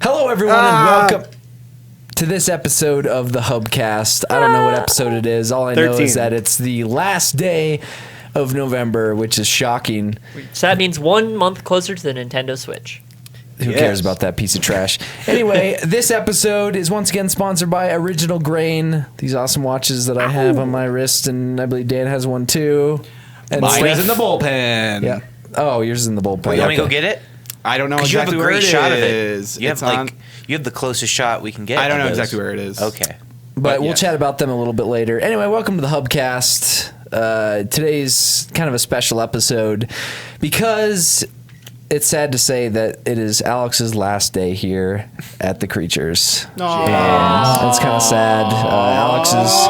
Hello, everyone, and welcome to this episode of the Hubcast. I don't know what episode it is. All I know is that it's the last day of November, which is shocking. So that means 1 month closer to the Nintendo Switch. Who cares about that piece of trash? Anyway, this episode is once again sponsored by Original Grain. These awesome watches that I have on my wrist, and I believe Dan has one too. And mine is in the bullpen. Yeah. Oh, yours is in the bullpen. Wait, you want me to go get it? I don't know you exactly have a where great it shot is. Of it. You have the closest shot we can get. I don't know exactly where it is. Okay. But we'll chat about them a little bit later. Anyway, welcome to the Hubcast. Today's kind of a special episode because it's sad to say that it is Alex's last day here at the Creatures. And it's kind of sad. Alex is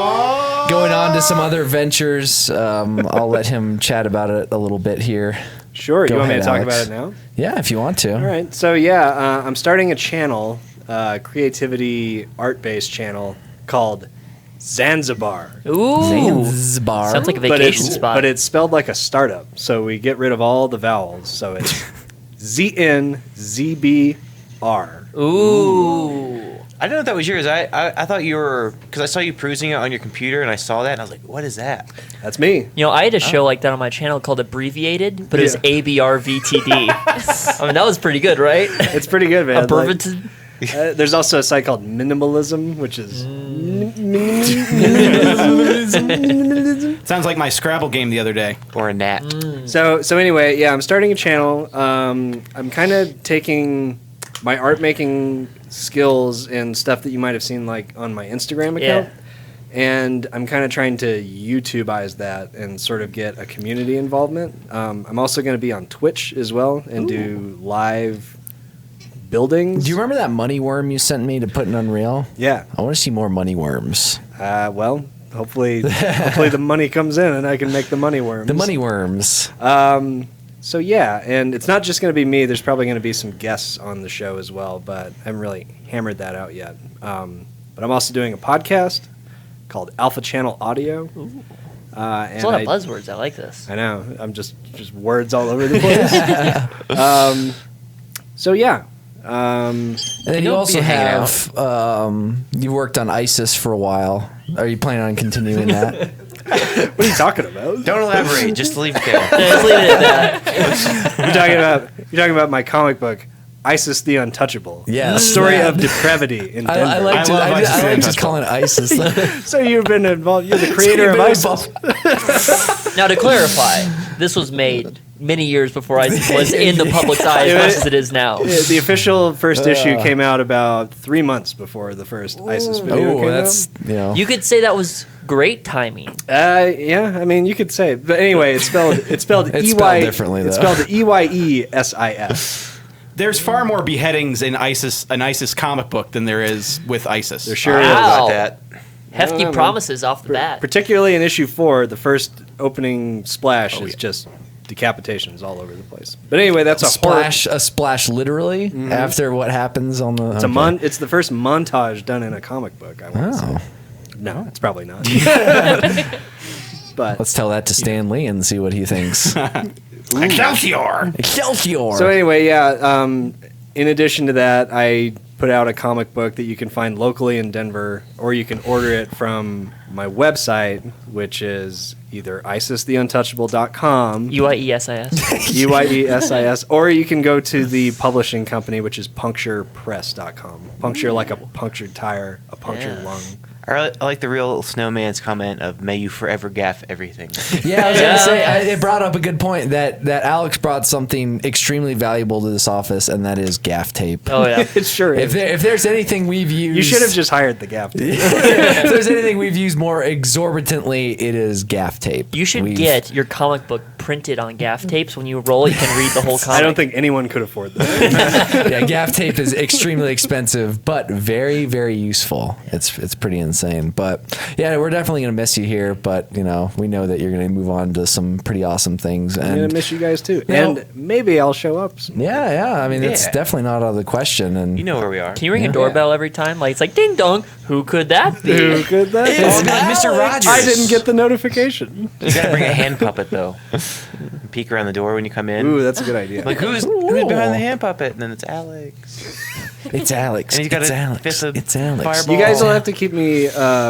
going on to some other ventures. I'll let him chat about it a little bit here. Sure. Go you want me ahead, to talk Alex. about it now? Yeah, if you want to. All right. So, I'm starting a channel, creativity art-based channel called Zanzibar. Ooh. Zanzibar. Sounds like a vacation spot. But it's spelled like a startup, so we get rid of all the vowels. So it's ZNZBR. Ooh. I didn't know if that was yours. I thought you were, because I saw you perusing it on your computer, and I saw that, and I was like, what is that? That's me. You know, I had a show like that on my channel called Abbreviated, but it was ABRVTD. I mean, that was pretty good, right? It's pretty good, man. Abbreviated. There's also a site called Minimalism, which is... Sounds like my Scrabble game the other day. Or a gnat. So anyway, I'm starting a channel. I'm kind of taking my art making skills and stuff that you might have seen like on my Instagram account, and I'm kind of trying to YouTubeize that and sort of get a community involvement. I'm also going to be on Twitch as well and do live buildings. Do you remember that money worm you sent me to put in Unreal? Yeah. I want to see more money worms. Well, hopefully the money comes in and I can make the money worms. The money worms. So and it's not just going to be me. There's probably going to be some guests on the show as well, but I haven't really hammered that out yet. But I'm also doing a podcast called Alpha Channel Audio. There's a lot of buzzwords. I like this. I know. I'm just words all over the place. And then you also have you worked on ISIS for a while. Are you planning on continuing that? What are you talking about? Don't elaborate. Just leave it there. Just leave it at that. You're talking about my comic book, ISIS the Untouchable. Yeah, A story of depravity in Denver. I like ISIS just calling it ISIS. So you've been involved. You're the creator of ISIS. Now, to clarify, this was made many years before ISIS was in the public's eye as much as it is now. The official first issue came out about 3 months before the first ISIS video came that's out. You could say that was great timing. I mean, you could say, but anyway, it's spelled It's spelled differently, though. It's spelled EYESIS. There's far more beheadings in an ISIS comic book than there is with ISIS. There sure Wow. About that. Hefty man. promises off the bat. Particularly in issue 4, the first opening splash is just decapitations all over the place. But anyway, that's a splash literally after what happens on the. It's the first montage done in a comic book. I want to say. No, it's probably not. But Let's tell that to Stan Lee and see what he thinks. Excelsior! Excelsior. so anyway, in addition to that, I put out a comic book that you can find locally in Denver, or you can order it from my website, which is either isistheuntouchable.com, UIESIS. UIESIS, or you can go to the publishing company, which is puncturepress.com. Puncture like a punctured tire, a punctured lung. I like the real snowman's comment of "May you forever gaff everything." Yeah, I was going to say, it brought up a good point that Alex brought something extremely valuable to this office, and that is gaff tape. Oh, yeah. It sure is. If there's anything we've used... You should have just hired the gaff tape. If there's anything we've used more exorbitantly, it is gaff tape. You should get your comic book printed on gaff tapes. When you roll it, you can read the whole comic. I don't think anyone could afford that. Yeah, gaff tape is extremely expensive, but very, very useful. It's pretty insane. But yeah, we're definitely gonna miss you here. But we know that you're gonna move on to some pretty awesome things. I'm And gonna miss you guys too, know- and maybe I'll show up. yeah. I mean, it's Yeah. definitely not out of the question. And You know where we are. Can you ring a doorbell every time? Like, it's like, ding dong. Who could that be? Who could that? It's be? Mr. Rogers. I didn't get the notification. You gotta bring a hand puppet though. Peek around the door when you come in. Ooh, that's a good idea. Like who's behind the hand puppet? And then it's Alex. It's Alex. And he's got it's a Alex. fifth of It's Alex. Fireball. You guys will have to keep me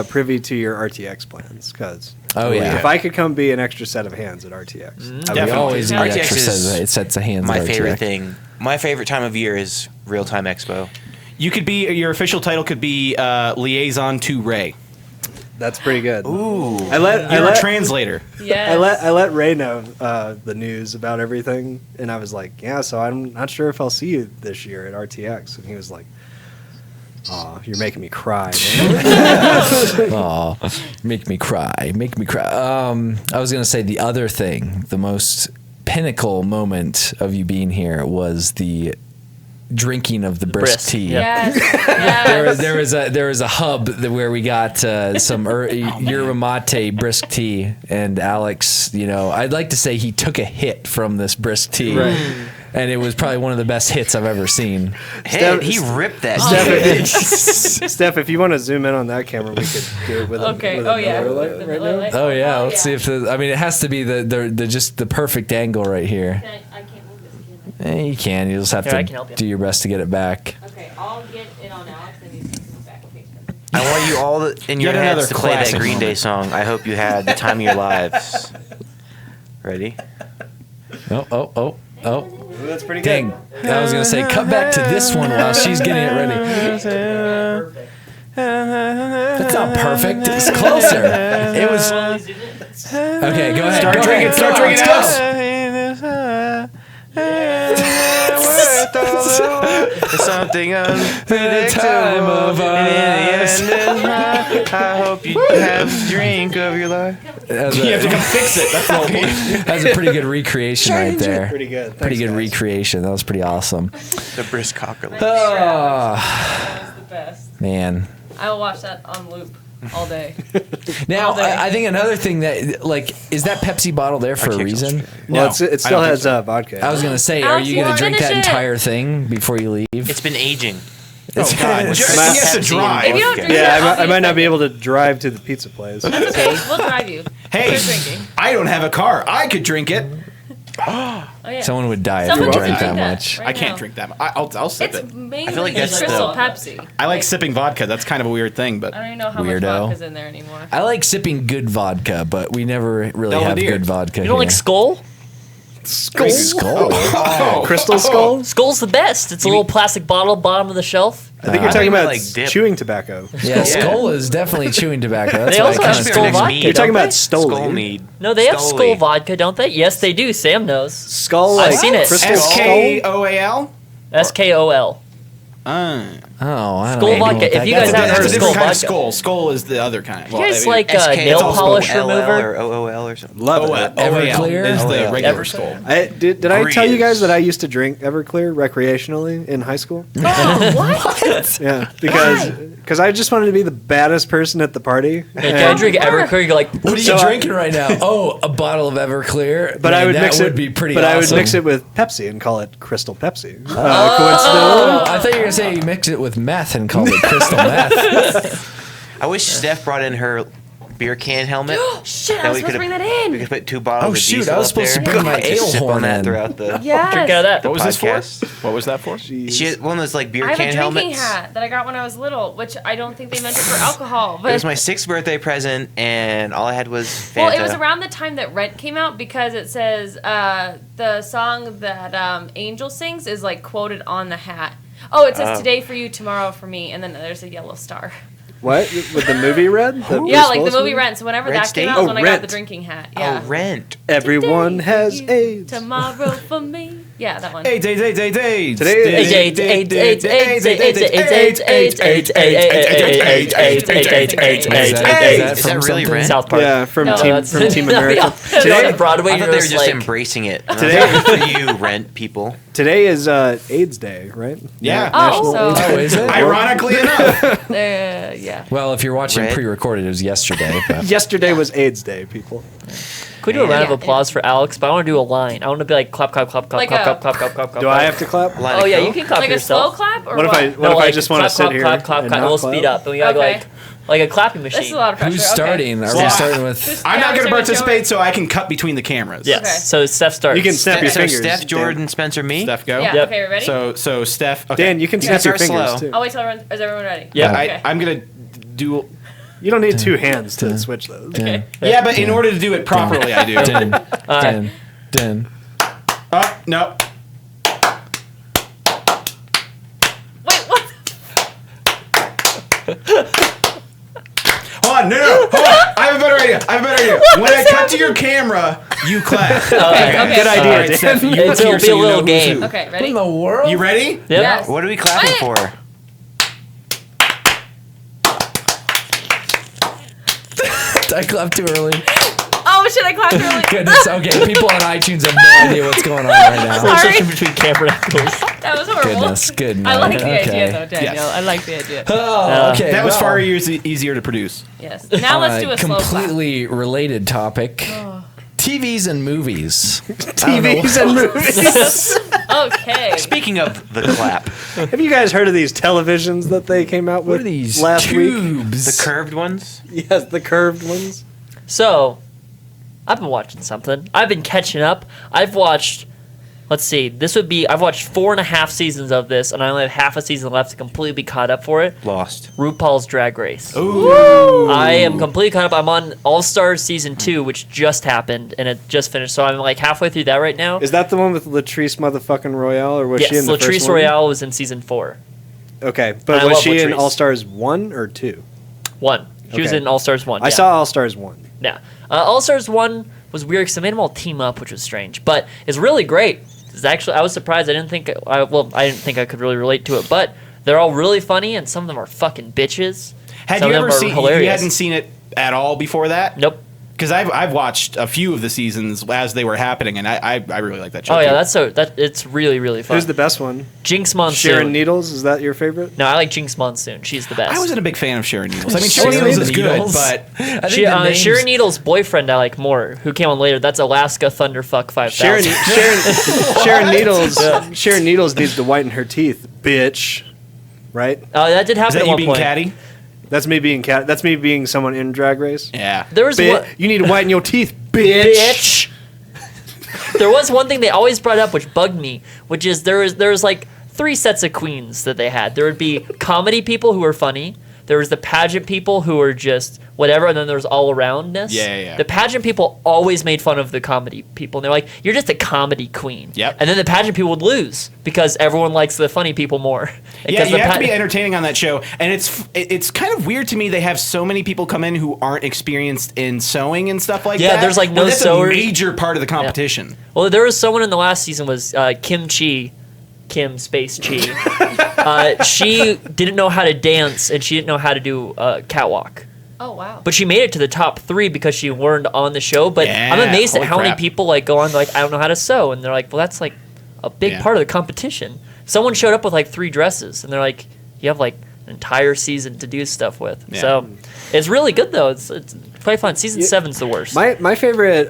privy to your RTX plans, because if I could come be an extra set of hands at RTX, We always need RTX extra is sets of hands. My at favorite RTX. thing. My favorite time of year is Real Time Expo. You could be your official title could be liaison to Ray. that's pretty good. Ooh. You're a translator. Yes. I let Ray know the news about everything, and I was like, yeah, so I'm not sure if I'll see you this year at RTX. And he was like, "Aw, you're making me cry, man." Aw, make me cry. Make me cry. I was going to say the other thing, the most pinnacle moment of you being here was the drinking of the brisk tea. yeah. Yes. There was a hub where we got some yerba mate brisk tea, and Alex, I'd like to say he took a hit from this brisk tea, and it was probably one of the best hits I've ever seen. Hey, he ripped that. Steph, if you want to zoom in on that camera, we could do it with Okay. with Oh yeah. another light right now. Oh yeah, let's see if it has to be the just the perfect angle right here. I can't move this, can You can. You just have Here, I can help to you. do your best to get it back. I? Okay, I'll get it on Alex and you can move it back. Okay. I want you all in your Yet heads another to play that classic Green Day moment. song. I hope you had the time of your lives. Ready? Oh. Ooh, that's pretty Dang. good. I was going to say, cut back to this one while she's getting it ready. That's not perfect. It's closer. It was. Okay, go ahead. Start drinking. Start drinking. Something Time unpredictable. of And in the us. end is I hope you have a drink of your life. You have to come fix it. That's the whole point. That's a pretty good recreation right there. Pretty good. Pretty Thanks, good guys. recreation. That was pretty awesome. The brisk cocker. Oh, That was the best. man. I will watch that on loop all day. Now, All day. I think another thing that, is that Pepsi bottle there for a can't reason? Well, No, it I still don't has think vodka. I was going to say, are Alex, you you going to drink that finish it. entire thing before you leave? It's been aging. It's God. With He some has to Pepsi drive. and If you don't vodka. drink Yeah, I'll I might not be finish able to drive to the pizza place. it. Okay, we'll drive you. Hey, Start drinking. I don't have a car. I could drink it. Oh, yeah. Someone would die if Someone they can drank drink that that. much. Right I can't now. drink that much. I'll sip It's it. mainly I feel like that's Crystal the- Pepsi. I like sipping vodka. That's kind of a weird thing, but I don't even know how Weirdo. much vodka's in there anymore. I like sipping good vodka, but we never really have Belvedere. good vodka You don't here. like Skull? Skull? oh, Crystal Skull? Skull's the best. It's a little plastic bottle, bottom of the shelf. I think you're talking about, about like, dip. chewing tobacco. Yeah, Skull is definitely chewing tobacco. That's They why also I have kinda Skull figured- vodka. You're talking don't about they? Stoli. Skull mead. No, they have Stoli. Skull vodka, don't they? Yes, they do. Sam knows. Skull, I've like seen it. Crystal SKOAL. SKOL. Oh, I don't Skull know vodka. what If that you guy- guys haven't That's heard a of different Skull kind of vodka. skull. Skull is the other kind. You guys like SK, nail it's also polish LL remover? or OOL or something. Love OL, it. Everclear? is the OL. regular Everclear. skull. Did I tell you guys Breeze. that I used to drink Everclear recreationally in high school? Oh, what? Yeah, because I just wanted to be the baddest person at the party. Like, I drink Everclear, you're like, What are you So I- drinking right now? Oh, a bottle of Everclear. But Man, I would that mix it. would be pretty But awesome. I would mix it with Pepsi and call it Crystal Pepsi. Oh, Coincidentally. I thought you were gonna say you mix it with meth and called it crystal meth. I wish Steph brought in her beer can helmet. Shit, I That was we supposed to bring that We in. could put 2 bottles Oh, of shoot, diesel I was up supposed to there. bring my Just ale sip horn on that in. throughout the Yes. drink out of that. What was this for? podcast. What was that for? She had one of those like beer I have can a drinking helmets. hat that I got when I was little, which I don't think they meant it for alcohol. It But was my 6th birthday present, and all I had was Fanta. well, it was around the time that Rent came out because it says the song that Angel sings is like quoted on the hat. Oh, it says today for you, tomorrow for me, and then there's a yellow star. What with the movie Red? The Bruce Yeah, like the Willis movie Rent. So whenever Red that State? came out, was Oh, when I got Rent. the drinking hat. Yeah. Oh, Rent. Everyone Today has for you, AIDS. Tomorrow for me. Yeah, that one. Hey, day. Is that Is from that really something? Rent? South Park. Yeah, from No, Team that's- from Team No, America. yeah. On Broadway, I thought you're they were just just like, embracing it. Today- Good for you, Rent people. Today is AIDS Day, right? Yeah. Oh, so Oh, is it? Ironically enough. yeah. Well, if you're watching Red. pre-recorded, it was yesterday. But Yesterday was AIDS Day, people. Could we do a round of Yeah. applause for Alex? But I want to do a line. I want to be like clap, clap, clap, clap, Like clap, a- clap, clap, clap, clap, clap. Do I have to clap? Oh yeah, you can clap Like for a slow yourself. clap or What if I what? what if I like, just want to clap, sit clap, here clap, clap, and clap. not We'll clap? speed up, and we gotta Okay. go like a clapping machine. This is a lot of pressure. Who's okay. starting? Are we Well, starting with? I'm not going to Yeah, participate, so I can cut between the cameras. Yes. Okay. So Steph starts. You can snap your So fingers. Steph, Dan. Jordan, Spencer, me. Steph, go. Yeah. Yep. Okay, ready? So Steph. Okay. Dan, you can You snap can your start fingers slow. too. I'll wait till everyone. Is everyone ready? Yeah, Okay. I'm going to do. You don't need two hands to switch those. Okay. Yeah, but in order to do it properly, I do. Den. Oh, no. Wait, what? Hold on, no. Hold on. I have a better idea. When I cut to your camera, you clap. Okay. Okay. Good idea, All right, Dan. Steph, you It'll look here be so a you little know who's game. who. Okay, What ready? in the world? You ready? Yep. Yes. What are we clapping for? I clapped too early. Oh, should I clap early? Goodness. Okay, people on iTunes have no idea what's going on right now. Sorry. Switching between camera angles. That was horrible. Goodness. Good. I like night. the Okay. idea though, Daniel. Yes. I like the idea. Oh, okay. That was well, far easier to produce. Yes. Now let's do a slow clap. completely related topic. TVs and movies. TVs and movies. Okay. Speaking of the clap, Have you guys heard of these televisions that they came out with What are these last week? tubes? the curved ones. Yes, the curved ones. So, I've been watching something. I've been catching up. I've watched. Let's see. I've watched 4.5 seasons of this, and I only have half a season left to completely be caught up for it. Lost. RuPaul's Drag Race. Ooh. I am completely caught up. I'm on All Stars season 2, which just happened and it just finished. So I'm like halfway through that right now. Is that the one with Latrice motherfucking Royale, or was Yes, she in the Latrice first one? Royale was in season 4. Okay, but I was love she in Latrice. All Stars 1 or 2? 1. She was Okay. in All Stars 1. I yeah. saw All Stars 1. Yeah. All Stars 1 was weird because they made them all team up, which was strange. But it's really great. It's actually, I was surprised. I didn't think I didn't think I could really relate to it. But they're all really funny, and some of them are fucking bitches. Had Some you of them ever are seen? hilarious. You hadn't seen it at all before that? Nope. Because I've watched a few of the seasons as they were happening, and I really like that show. Oh yeah, too. it's really really fun. Who's the best one? Jinx Monsoon. Sharon Needles, is that your favorite? No, I like Jinx Monsoon. She's the best. I wasn't a big fan of Sharon Needles. I mean, Sharon Sharon Needles is good, Needles. but I think the names- Sharon Needles' boyfriend I like more, who came on later. That's Alaska Thunderfuck 5000. Sharon Needles needs to whiten her teeth, bitch. Right? That did is happen that at you one being point. catty? That's me being That's me being someone in Drag Race. Yeah. There was one, You need to whiten your teeth, bitch. there was one thing they always brought up which bugged me, which is there was like 3 sets of queens that they had. There would be comedy people who were funny. There was the pageant people who were just whatever, and then there was all aroundness. Yeah. The pageant people always made fun of the comedy people. And they're like, "You're just a comedy queen." Yep. And then the pageant people would lose because everyone likes the funny people more. Yeah, Because you the have to be entertaining on that show, and it's kind of weird to me. They have so many people come in who aren't experienced in sewing and stuff like Yeah, that. there's, like, When no that's sewers. a major part of the competition. Well, there was someone in the last season was Kim Space Chi. She didn't know how to dance and she didn't know how to do catwalk. Oh wow. But she made it to the top 3 because she learned on the show. But Yeah, I'm amazed at holy how many crap. people like go on like I don't know how to sew, and they're like, well, that's like a big Yeah. part of the competition. Someone showed up with like 3 dresses, and they're like, you have like an entire season to do stuff with. Yeah. So it's really good though. It's quite fun. Season Yeah. 7's the worst. My favorite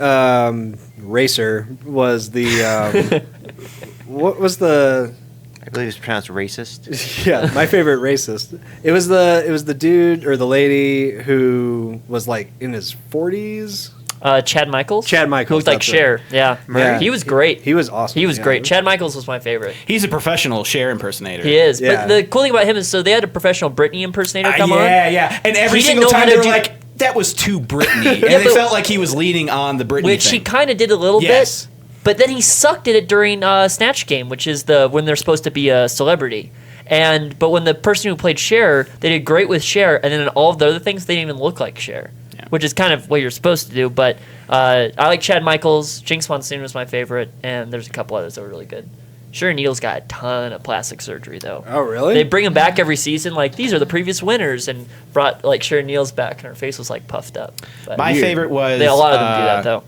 racer was the what was the I believe it's pronounced racist. yeah, my favorite racist. It was the dude or the lady who was like in his 40s. Chad Michaels. Chad Michaels, Who looked like that's Cher. it. Yeah. Yeah. He was great. He was awesome. He was yeah. great. Chad Michaels was my favorite. He's a professional Cher impersonator. He is. Yeah. But the cool thing about him is, so they had a professional Britney impersonator come on. Yeah. And every He didn't single know how time to they were do- like, that was too Britney. And Yeah, they but- felt like he was leaning on the Britney Which he thing. kind of did a little Yes. bit. But then he sucked at it during Snatch Game, which is when they're supposed to be a celebrity. But when the person who played Cher, they did great with Cher, and then in all of the other things, they didn't even look like Cher. Yeah. Which is kind of what you're supposed to do. But I like Chad Michaels. Jinx Monsoon was my favorite, and there's a couple others that were really good. Sharon Needles got a ton of plastic surgery, though. Oh really? They bring them back every season, like, these are the previous winners, and brought, like, Sharon Needles back, and her face was, like, puffed up. But My favorite was... a lot of them do that, though.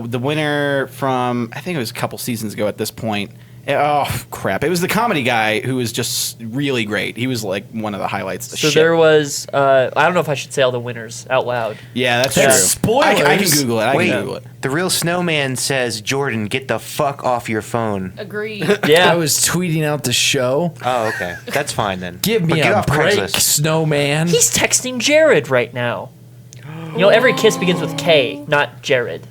The winner from, I think it was a couple seasons ago at this point, Oh crap! It was the comedy guy who was just really great. He was like one of the highlights of the So ship. there was, I don't know if I should say all the winners out loud. Yeah, that's Yeah. true. Spoilers. I can Google it. I Wait, can Google it. the real snowman says, Jordan, get the fuck off your phone. Agreed. Yeah. I was tweeting out the show. Oh, okay. That's fine then. Give But me get a off break, Craigslist. snowman. He's texting Jared right now. You know, every kiss begins with K, not Jared.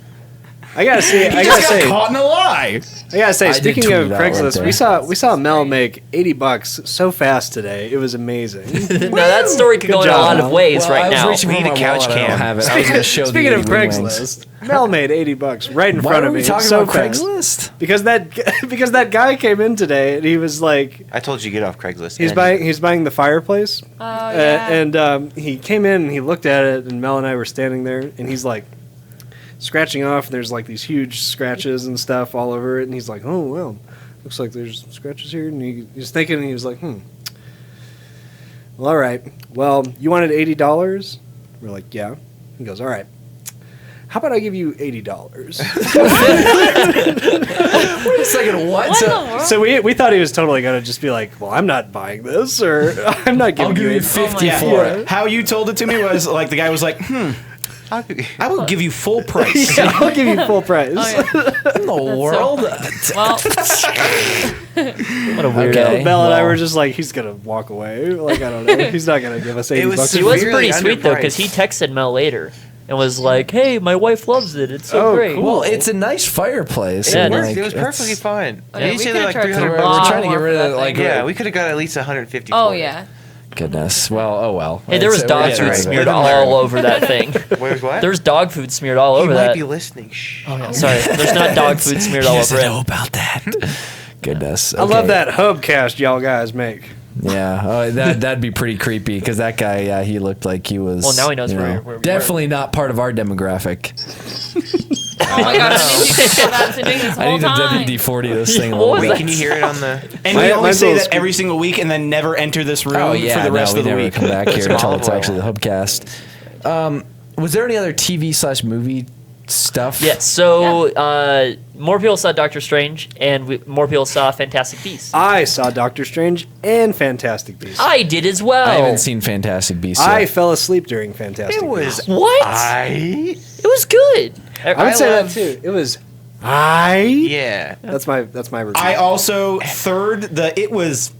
I gotta say, Caught in a lie. I gotta say. I did Speaking tweet of it out right Craigslist, there. we saw Mel make $80 so fast today. It was amazing. Now that story could Good go in a job, lot of Mel. ways Well, right I was now. reaching We for need my a couch wallet. I don't cam. have it. I was going to show Speaking the of 80 wing wings. Craigslist, Mel made $80 right in Why front are of we me. talking so about fast. Craigslist? Because that guy came in today and he was like, I told you to get off Craigslist. he's buying the fireplace. Oh, yeah. And he came in and he looked at it, and Mel and I were standing there, and he's like scratching off, and there's like these huge scratches and stuff all over it, and he's like, oh well, looks like there's scratches here, and he's thinking, and he was like, well, all right, well, you wanted $80? We're like, yeah. He goes, all right, how about I give you $80? Wait a second, what? What in the world? So we thought he was totally gonna just be like, well, I'm not buying this, or I'm not I'll giving give you you 50 Yeah. for it. How you told it to me was like the guy was like, I will give you full price. Yeah, I'll give you full price. Oh, yeah. In the world? Well, What a weirdo. Okay. Belle and I well. were just like, he's gonna walk away. Like, I don't know. He's not gonna give us $80. was He was Severely pretty sweet though, because underpriced. he texted Mel later and was like, "Hey, my wife loves it. It's so Oh, great." cool. Well, it's a nice fireplace. Yeah, and, it It is. like, was perfectly it's- fine. oh, yeah, He we said could like have charged 300 We're a lot trying to get more rid for of, that like, thing. Yeah, we could have got at least 150 Oh for it. yeah. Goodness. Well, oh well. Hey, there was It's- dog it's food all right. smeared Live and all learn. over that thing. Where's what? There's dog food smeared all he over might that. be listening. Shh. Oh, yeah, sorry, there's not dog food smeared all He over doesn't know it. about that. Goodness. I love Okay. that hubcast y'all guys make. Yeah, that'd be pretty creepy because that guy, yeah, he looked like he was. Well, now he knows you where- know, where we definitely not part of our demographic. Oh my god, I need to feel that to do this I whole need to time. WD-40 this thing a What little was bit. that? Can you hear it on the? And My- we only mine's a say little that every single week and then never enter this room Oh yeah, for the rest no, of the we week. never come back here Some until olive it's oil. actually the Hubcast. Was there any other TV/movie stuff? Yeah, so more people saw Doctor Strange, and more people saw Fantastic Beasts. I saw Doctor Strange and Fantastic Beasts. I did as well. I haven't seen Fantastic Beasts. I yet. fell asleep during Fantastic It was. Beasts. What? I. It was good. I would say that love- too. It was Yeah. That's my review. I also third the it was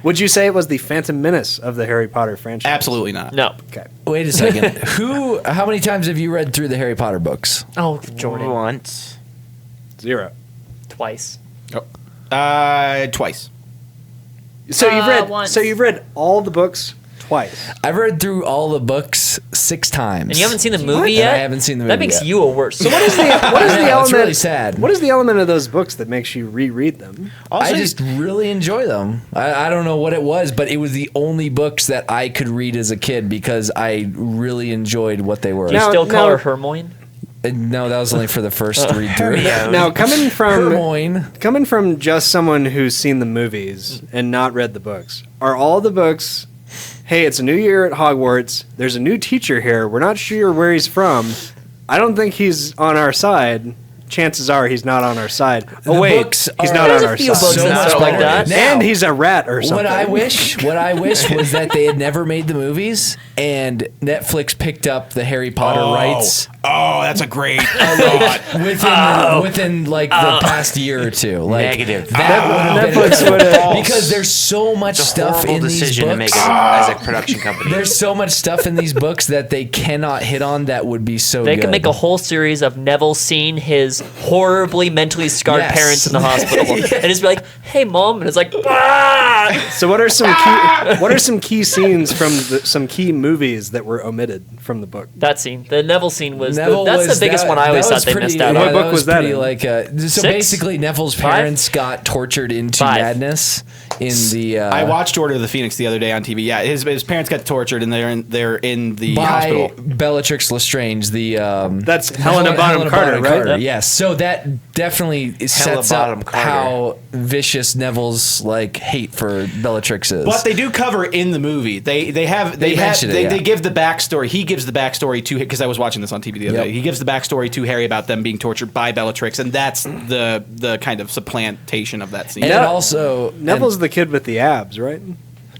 Would you say it was the Phantom Menace of the Harry Potter franchise? absolutely not. No. Okay. Wait a second. How many times have you read through the Harry Potter books? Oh, Jordan. Once. 0. Twice. Twice. So you've read. Once. So you've read all the books twice. I've read through all the books 6 times. And you haven't seen the And movie yet? I haven't seen the movie That makes yet. you a worse. So What is the It's element? really sad. What is the element of those books that makes you reread them? Also, I just really enjoy them. I don't know what it was, but it was the only books that I could read as a kid because I really enjoyed what they were. Do you Now- still call now- her Hermione? No, that was only for the first read through. Yeah. Now coming from Hermione. just someone who's seen the movies and not read the books, are all the books? Hey, it's a new year at Hogwarts. There's a new teacher here. We're not sure where he's from. I don't think he's on our side. Chances are he's not on our side. Oh The wait, books he's are- not There's on a our few side. books So that much start like better. that. Now, And he's a rat or something. What I wish was that they had never made the movies and Netflix picked up the Harry Potter rights Oh, that's a great thought. within like the past year or two. Like Negative. that would have Netflix been would've- incredible. Because there's so much It's a stuff horrible in these decision to make books. as a production company. There's so much stuff in these books that they cannot hit on that would be so They good. could make a whole series of Neville seeing his horribly mentally scarred Yes. parents in the hospital, and just be like, "Hey, mom," and it's like, "Ah!" So what are some key scenes from some key movies that were omitted from the book? That scene, the Neville scene was Neville that's was- the biggest that- one I always that thought was they pretty- missed out yeah, What on. book was that pretty in? like so 6? basically Neville's 5? parents got tortured into 5. madness in the. I watched Order of the Phoenix the other day on TV. Yeah, his parents got tortured, and they're in the by hospital. Bellatrix Lestrange, the That's Helena Bonham Carter, right? Yep. Yes. So that definitely sets Bonham up Carter. how vicious Neville's like hate for Bellatrix is. But they do cover in the movie. They mention it, yeah. give the backstory. He gives the backstory to, because I was watching this on TV the other Yep. day. He gives the backstory to Harry about them being tortured by Bellatrix, and that's the kind of supplantation of that scene. and Yeah. it also Neville's the kid with the abs, right?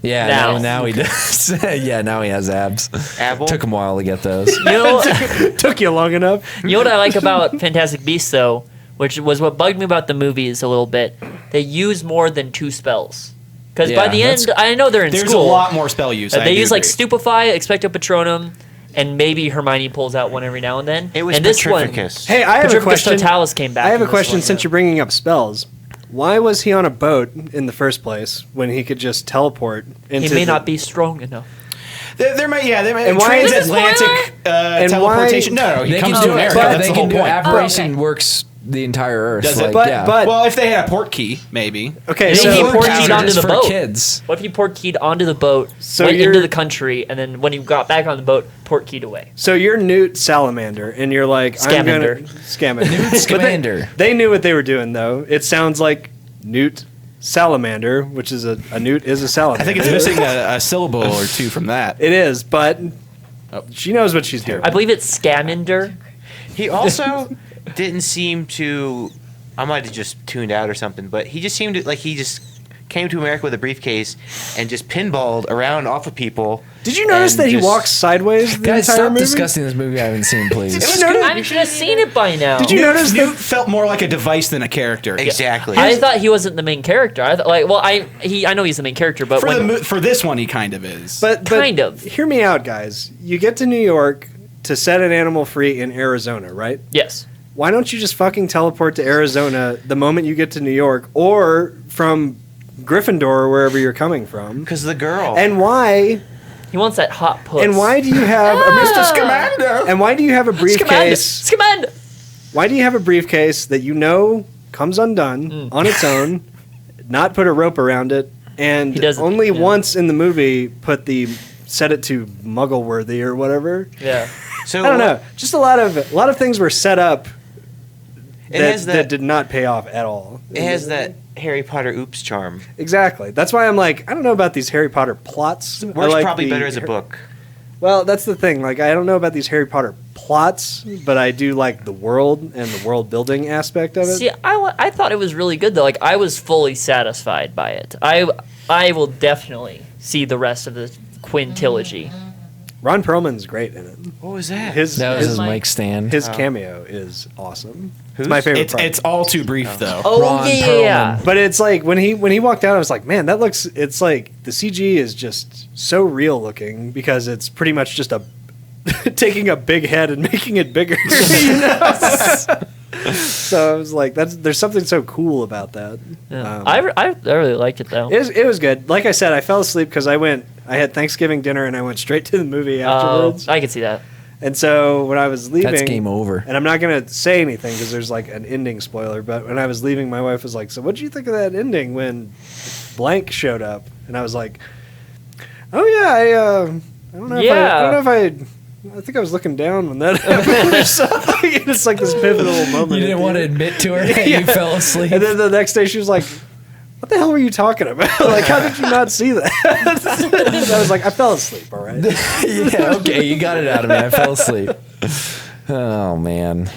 yeah. Now. Now he does. Yeah. Now he has abs. Abel? Took him a while to get those. You know, Took you long enough. you know what I like about Fantastic Beasts though, which was what bugged me about the movies a little bit. They use more than 2 spells. Because by Yeah, the that's- end, I know they're in There's school. a lot more spell use. I They do use like agree. Stupefy, Expecto Patronum, and maybe Hermione pulls out one every now and then. It was and this one, Petrificus. Hey, I have a Petrificus question. Totalis came back. I have in a this question one, since yeah. you're bringing up spells. Why was he on a boat in the first place when he could just teleport into He may the- not be strong enough. There might And why is it transatlantic And teleportation. why- No, he They comes can to do America. but That's they the can whole do point. aberration okay. works the entire Earth. Does it? like, But- yeah. but- Well, if they had a port key, maybe. Okay, Maybe so he port Powers keyed onto is the for boat. kids. What if he port keyed onto the boat, So went you're- into the country, and then when he got back on the boat, port keyed away? So you're Newt Salamander, and you're like, I'm gonna Scamander. But Scamander. They knew what they were doing, though. It sounds like Newt Salamander, which is a newt is a salamander. I think it's missing a syllable or two from that. It is, but she knows what she's doing. I believe it's Scamander. He also didn't seem to. I might have just tuned out or something, but he just seemed to, like he just came to America with a briefcase and just pinballed around off of people. Did you notice and that he just- walks sideways the Guys, entire stop movie? discussing this movie I haven't seen, please. Did you notice? You should have seen it by now. Did you notice Newt that? felt more like a device than a character. Exactly. I thought he wasn't the main character. I thought, like, well, I know he's the main character, but For this one, he kind of is. But Kind of. Hear me out, guys. You get to New York to set an animal free in Arizona, right? yes, Why don't you just fucking teleport to Arizona the moment you get to New York, or from Gryffindor or wherever you're coming from? Because the girl. And why? he wants that hot puss. And why do you have a Mr. Scamander. And why do you have a briefcase? Scamander. Why do you have a briefcase that you know comes undone on its own, not put a rope around it, and He doesn't, only yeah. once in the movie set it to Muggle worthy or whatever? Yeah. So I don't know. Just a lot of things were set up It has that did not pay off at all. It has that Harry Potter oops charm. Exactly. That's why I'm like, I don't know about these Harry Potter plots. I Works like probably the- better as a book. Well, that's the thing. Like, I don't know about these Harry Potter plots, but I do like the world and the world building aspect of it. See, I thought it was really good though. Like I was fully satisfied by it. I will definitely see the rest of the quintilogy. Ron Perlman's great in it. What was that? That was his Mike. mic stand. His cameo is awesome. Who's? It's my favorite It's part. it's all too brief though. Oh Ron yeah. But it's like when he walked out, I was like, man, that looks. It's like the CG is just so real looking because it's pretty much just a taking a big head and making it bigger. You know? So I was like, there's something so cool about that. Yeah. I really liked it though. It was good. Like I said, I fell asleep because I had Thanksgiving dinner and I went straight to the movie afterwards. I can see that. And so when I was leaving, That's game over. And I'm not gonna say anything because there's like an ending spoiler. But when I was leaving, my wife was like, "So what did you think of that ending when blank showed up?" And I was like, "Oh yeah, I don't know. I think I was looking down when that happened or something." And it's like this pivotal moment. You at didn't the want to end. admit to her that you fell asleep. And then the next day she was like, "What the hell were you talking about? Like, how did you not see that?" And I was like, "I fell asleep. All right." Yeah, okay, you got it out of me. I fell asleep. Oh man.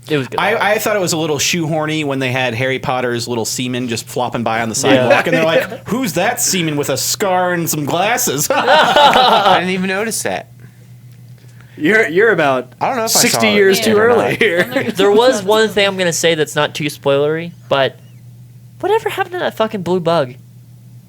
It was good. I thought it was a little shoehorny when they had Harry Potter's little seaman just flopping by on the sidewalk, and they're like, "Who's that seaman with a scar and some glasses?" I didn't even notice that. You're about I don't know if I 60 saw it years Yeah. too or early not. here. There was one thing I'm gonna say that's not too spoilery, but whatever happened to that fucking blue bug?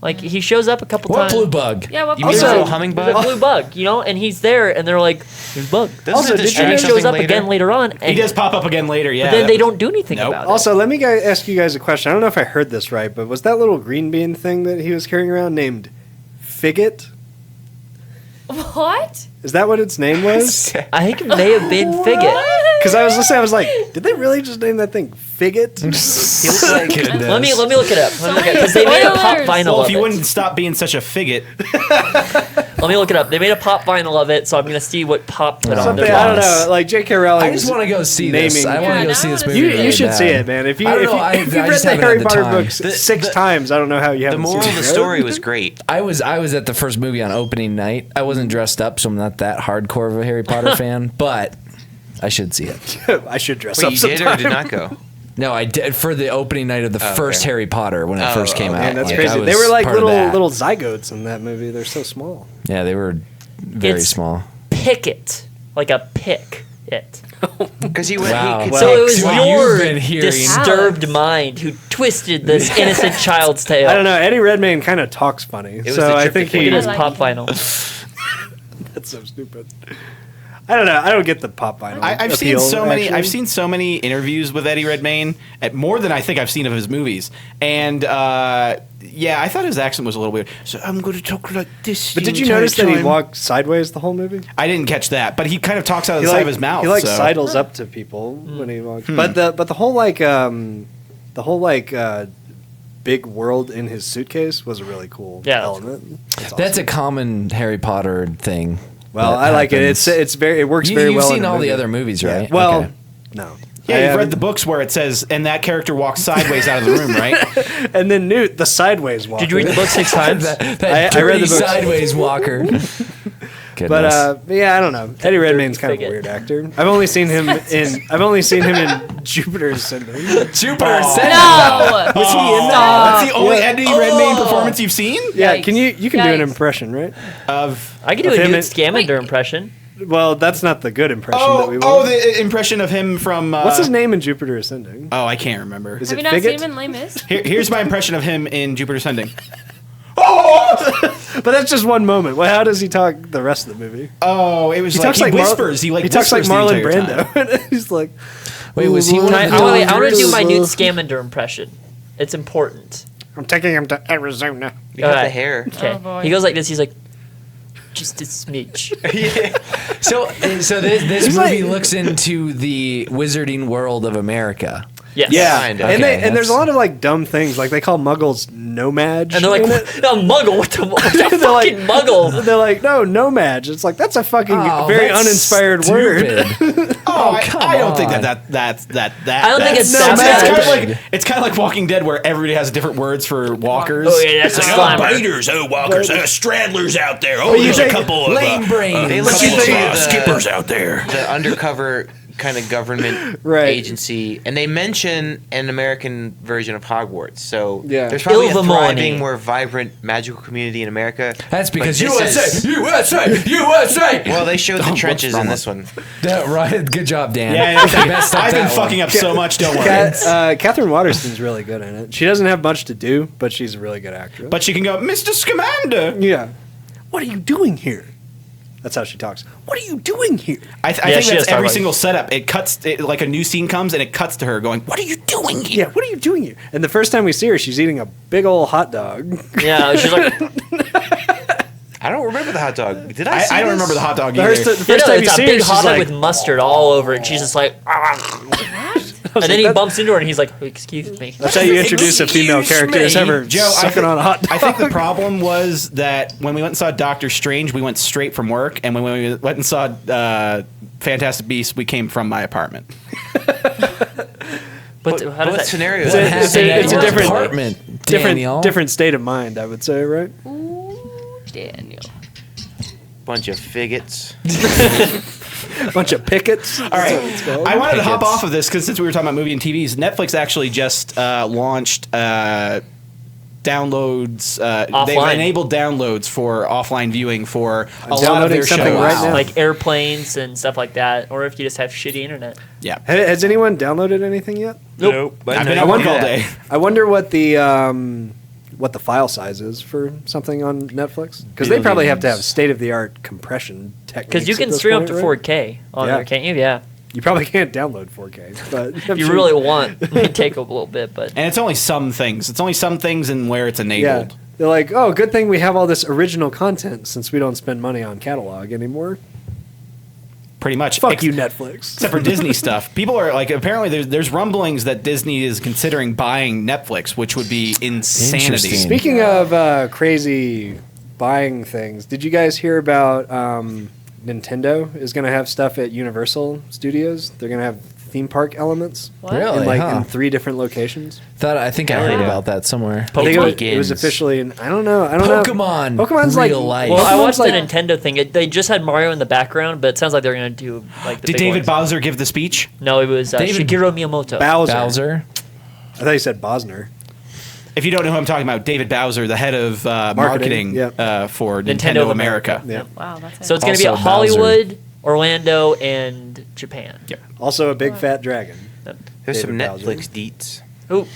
Like he shows up a couple What times. blue bug? Yeah, what You mean Also- the little There's hummingbug? a blue bug, you know, and he's there, and they're like, "There's a bug," Doesn't Also, it did you distract and he know- shows something up again later on, He and does pop up again later, yeah. but then they don't do anything Nope. about it. Also, let me ask you guys a question. I don't know if I heard this right, but was that little green bean thing that he was carrying around named Figget? What? Is that what its name was? I think it may have been Figget. Because I was listening, I was like, did they really just name that thing figgot. He looks like Let me look it up. Because they made a pop Spoilers. vinyl Well, of if you it. wouldn't stop being such a figgot, Let me look it up. They made a pop vinyl of it, so I'm gonna see what pop put on Something their I don't box. know. Like J.K. Rowling. I just want to go see this. I naming- want to Yeah, go now see I this wanna movie. see You really should bad. see it, man. If you I don't if know, you, I if you've read just the haven't Harry had the Potter time. books 6 times, I don't know how you the haven't moral seen of the it. story was great. I was at the first movie on opening night. I wasn't dressed up, so I'm not that hardcore of a Harry Potter fan, but I should see it. I should dress Wait, up you did or sometime. did not go? No, I did for the opening night of the first okay. Harry Potter when it first came out. Man, that's Like, crazy. I They was were like part of that. little zygotes in that movie. They're so small. Yeah, they were very It's- small. Pick it. Like a pick it. Because he went. Wow. He could So say, it was what your you've been hearing. disturbed Alex. mind who twisted this innocent child's tale. I don't know. Eddie Redmayne kind of talks funny, was so the I trip think to Look he. at his like pop it. vinyl. That's so stupid. I don't know. I don't get the pop vinyl. I've seen appeal, so many. actually. I've seen so many interviews with Eddie Redmayne, at more than I think I've seen of his movies. And yeah, I thought his accent was a little weird. So I'm going to talk like this. But the did you entire notice that he time. walked sideways the whole movie? I didn't catch that, but he kind of talks out of the He side like of his mouth. he like so. sidles up to people when he walks. But the whole big world in his suitcase was a really cool Yeah. element. That's a common Harry Potter thing. Well, that I like it. happens. It works very You've well. seen in a all the movie. other movies, Yeah. right? Well, Okay. no. Yeah, I you've haven't- read the books where it says, and that character walks sideways out of the room, right? And then Newt, the sideways walker. Did you read the book 6 times? that I read the dirty books. sideways walker. But Goodness. yeah, I don't know. Eddie Redmayne's kind of a Figure. weird actor. I've only seen him in Jupiter Ascending. Jupiter said No. Was he in that? Stop. That's the only Yeah. Eddie Redmayne performance you've seen? Yeah, Yikes. can you can do an Yikes. impression, right? Of I could do Of a him Newt and- Scamander impression. Well, that's not the good impression that we want. the impression of him from. What's his name in Jupiter Ascending? Oh, I can't remember. Is Have it you not Figget? seen him in Les Mis? Here's my impression of him in Jupiter Ascending. But that's just one moment. Well, how does he talk the rest of the movie? Oh, it was he whispers. He talks like whispers the Marlon entire time. Brando. He's like, Wait, was he one Can I, of the I want to do my Newt doctors? Scamander impression. It's important. I'm taking him to Arizona. you got the Alright. hair. Okay. Oh, boy. He goes like this. He's like, just a smidge. So this He's movie like- looks into the wizarding world of America. Yes. Yeah, Kinda. and Okay, there's a that's- lot of like dumb things. Like they call Muggles nomads, And they're like, in it. a muggle? What the, what the They're fucking like- muggle? They're like, no, nomads. It's like that's a fucking Oh, very that's uninspired word. stupid. Oh, come I don't think on. that's that. I don't think it's no, that it's kind bad. of like it's kind of like Walking Dead, where everybody has different words for walkers. Oh, yeah, that's a slimer. Biters, walkers, straddlers out there. Oh, But you there's a think- couple of Lame brain. They couple look of into the- skippers out there. The undercover kind of government Right. agency, and they mention an American version of Hogwarts. So Yeah. there's probably a Ilvermorny. thriving, more vibrant magical community in America. That's because But this USA, is- USA. Well, they showed the what's trenches wrong in with- this one. Yeah, right. Good job, Dan. Yeah, You messed up I've been that one. fucking up so much. Don't worry. Catherine Waterston's really good in it. She doesn't have much to do, but she's a really good actress. But she can go, Mr. Scamander. yeah, what are you doing here? That's how she talks. What are you doing here? I Yeah, think she that's does talk every like- single setup. It cuts like a new scene comes and it cuts to her going, "What are you doing here?" Yeah, what are you doing here? And the first time we see her, she's eating a big old hot dog. Yeah, she's like, I don't remember the hot dog. Did I? See I don't this? remember the hot dog The either. first, the you first know, time you it's a see her, big she's hot dog like, with mustard all over it. She's just like, and then he that- bumps into her and he's like, excuse me. that's how you introduce a female Excuse character is me. ever Joe, I sucking think- on a hot dog. I think the problem was that when we went and saw Doctor Strange, we went straight from work, and when we went and saw Fantastic Beasts, we came from my apartment. But how does What that? scenario? It's a- it's a- it's a different- apartment, Daniel. different state of mind, I would say, right? Ooh, Daniel. Bunch of faggots. Bunch of pickets. All right, I wanted to hop Pickets. off of this because since we were talking about movie and TVs, Netflix actually just launched downloads. They've Offline. enabled downloads for offline viewing for a lot of downloading their something shows. right now. Like airplanes and stuff like that, or if you just have shitty internet. Yeah, Has anyone downloaded anything yet? Nope. I've been I at work wonder all that. day. I wonder what the file size is for something on Netflix, because they probably have to have state of the art compression techniques. Because you at can this stream up point, to right? 4K on Yeah. there, can't you? Yeah. You probably can't download 4K, but If you really want, it may take a little bit, but And it's only some things. It's only some things and where it's yeah. enabled. They're like, oh, good thing we have all this original content since we don't spend money on catalog anymore. pretty much. Fuck you, Netflix. Except for Disney stuff. People are like, apparently there's rumblings that Disney is considering buying Netflix, which would be insanity. Interesting. Speaking of crazy buying things, did you guys hear about Nintendo is going to have stuff at Universal Studios? They're going to have theme park elements What? Really? in 3 different locations. I think I heard about that somewhere. I think it Pokemon. was officially, I don't know. Pokemon. Pokemon's real like life. Well, I Pokemon's watched like- the Nintendo thing. They just had Mario in the background, but it sounds like they're going to do like the Did big David ones. Bowser give the speech? No, it was David Shigeru Miyamoto. Bowser. I thought you said Bosner. If you don't know who I'm talking about, David Bowser, the head of marketing yep. For Nintendo Nintendo of America. Yeah. Wow, that's So it's going to be Also at Hollywood, Orlando, and Japan. Yeah. Also a big fat dragon. There's some David Bowser. Netflix deets. Ooh,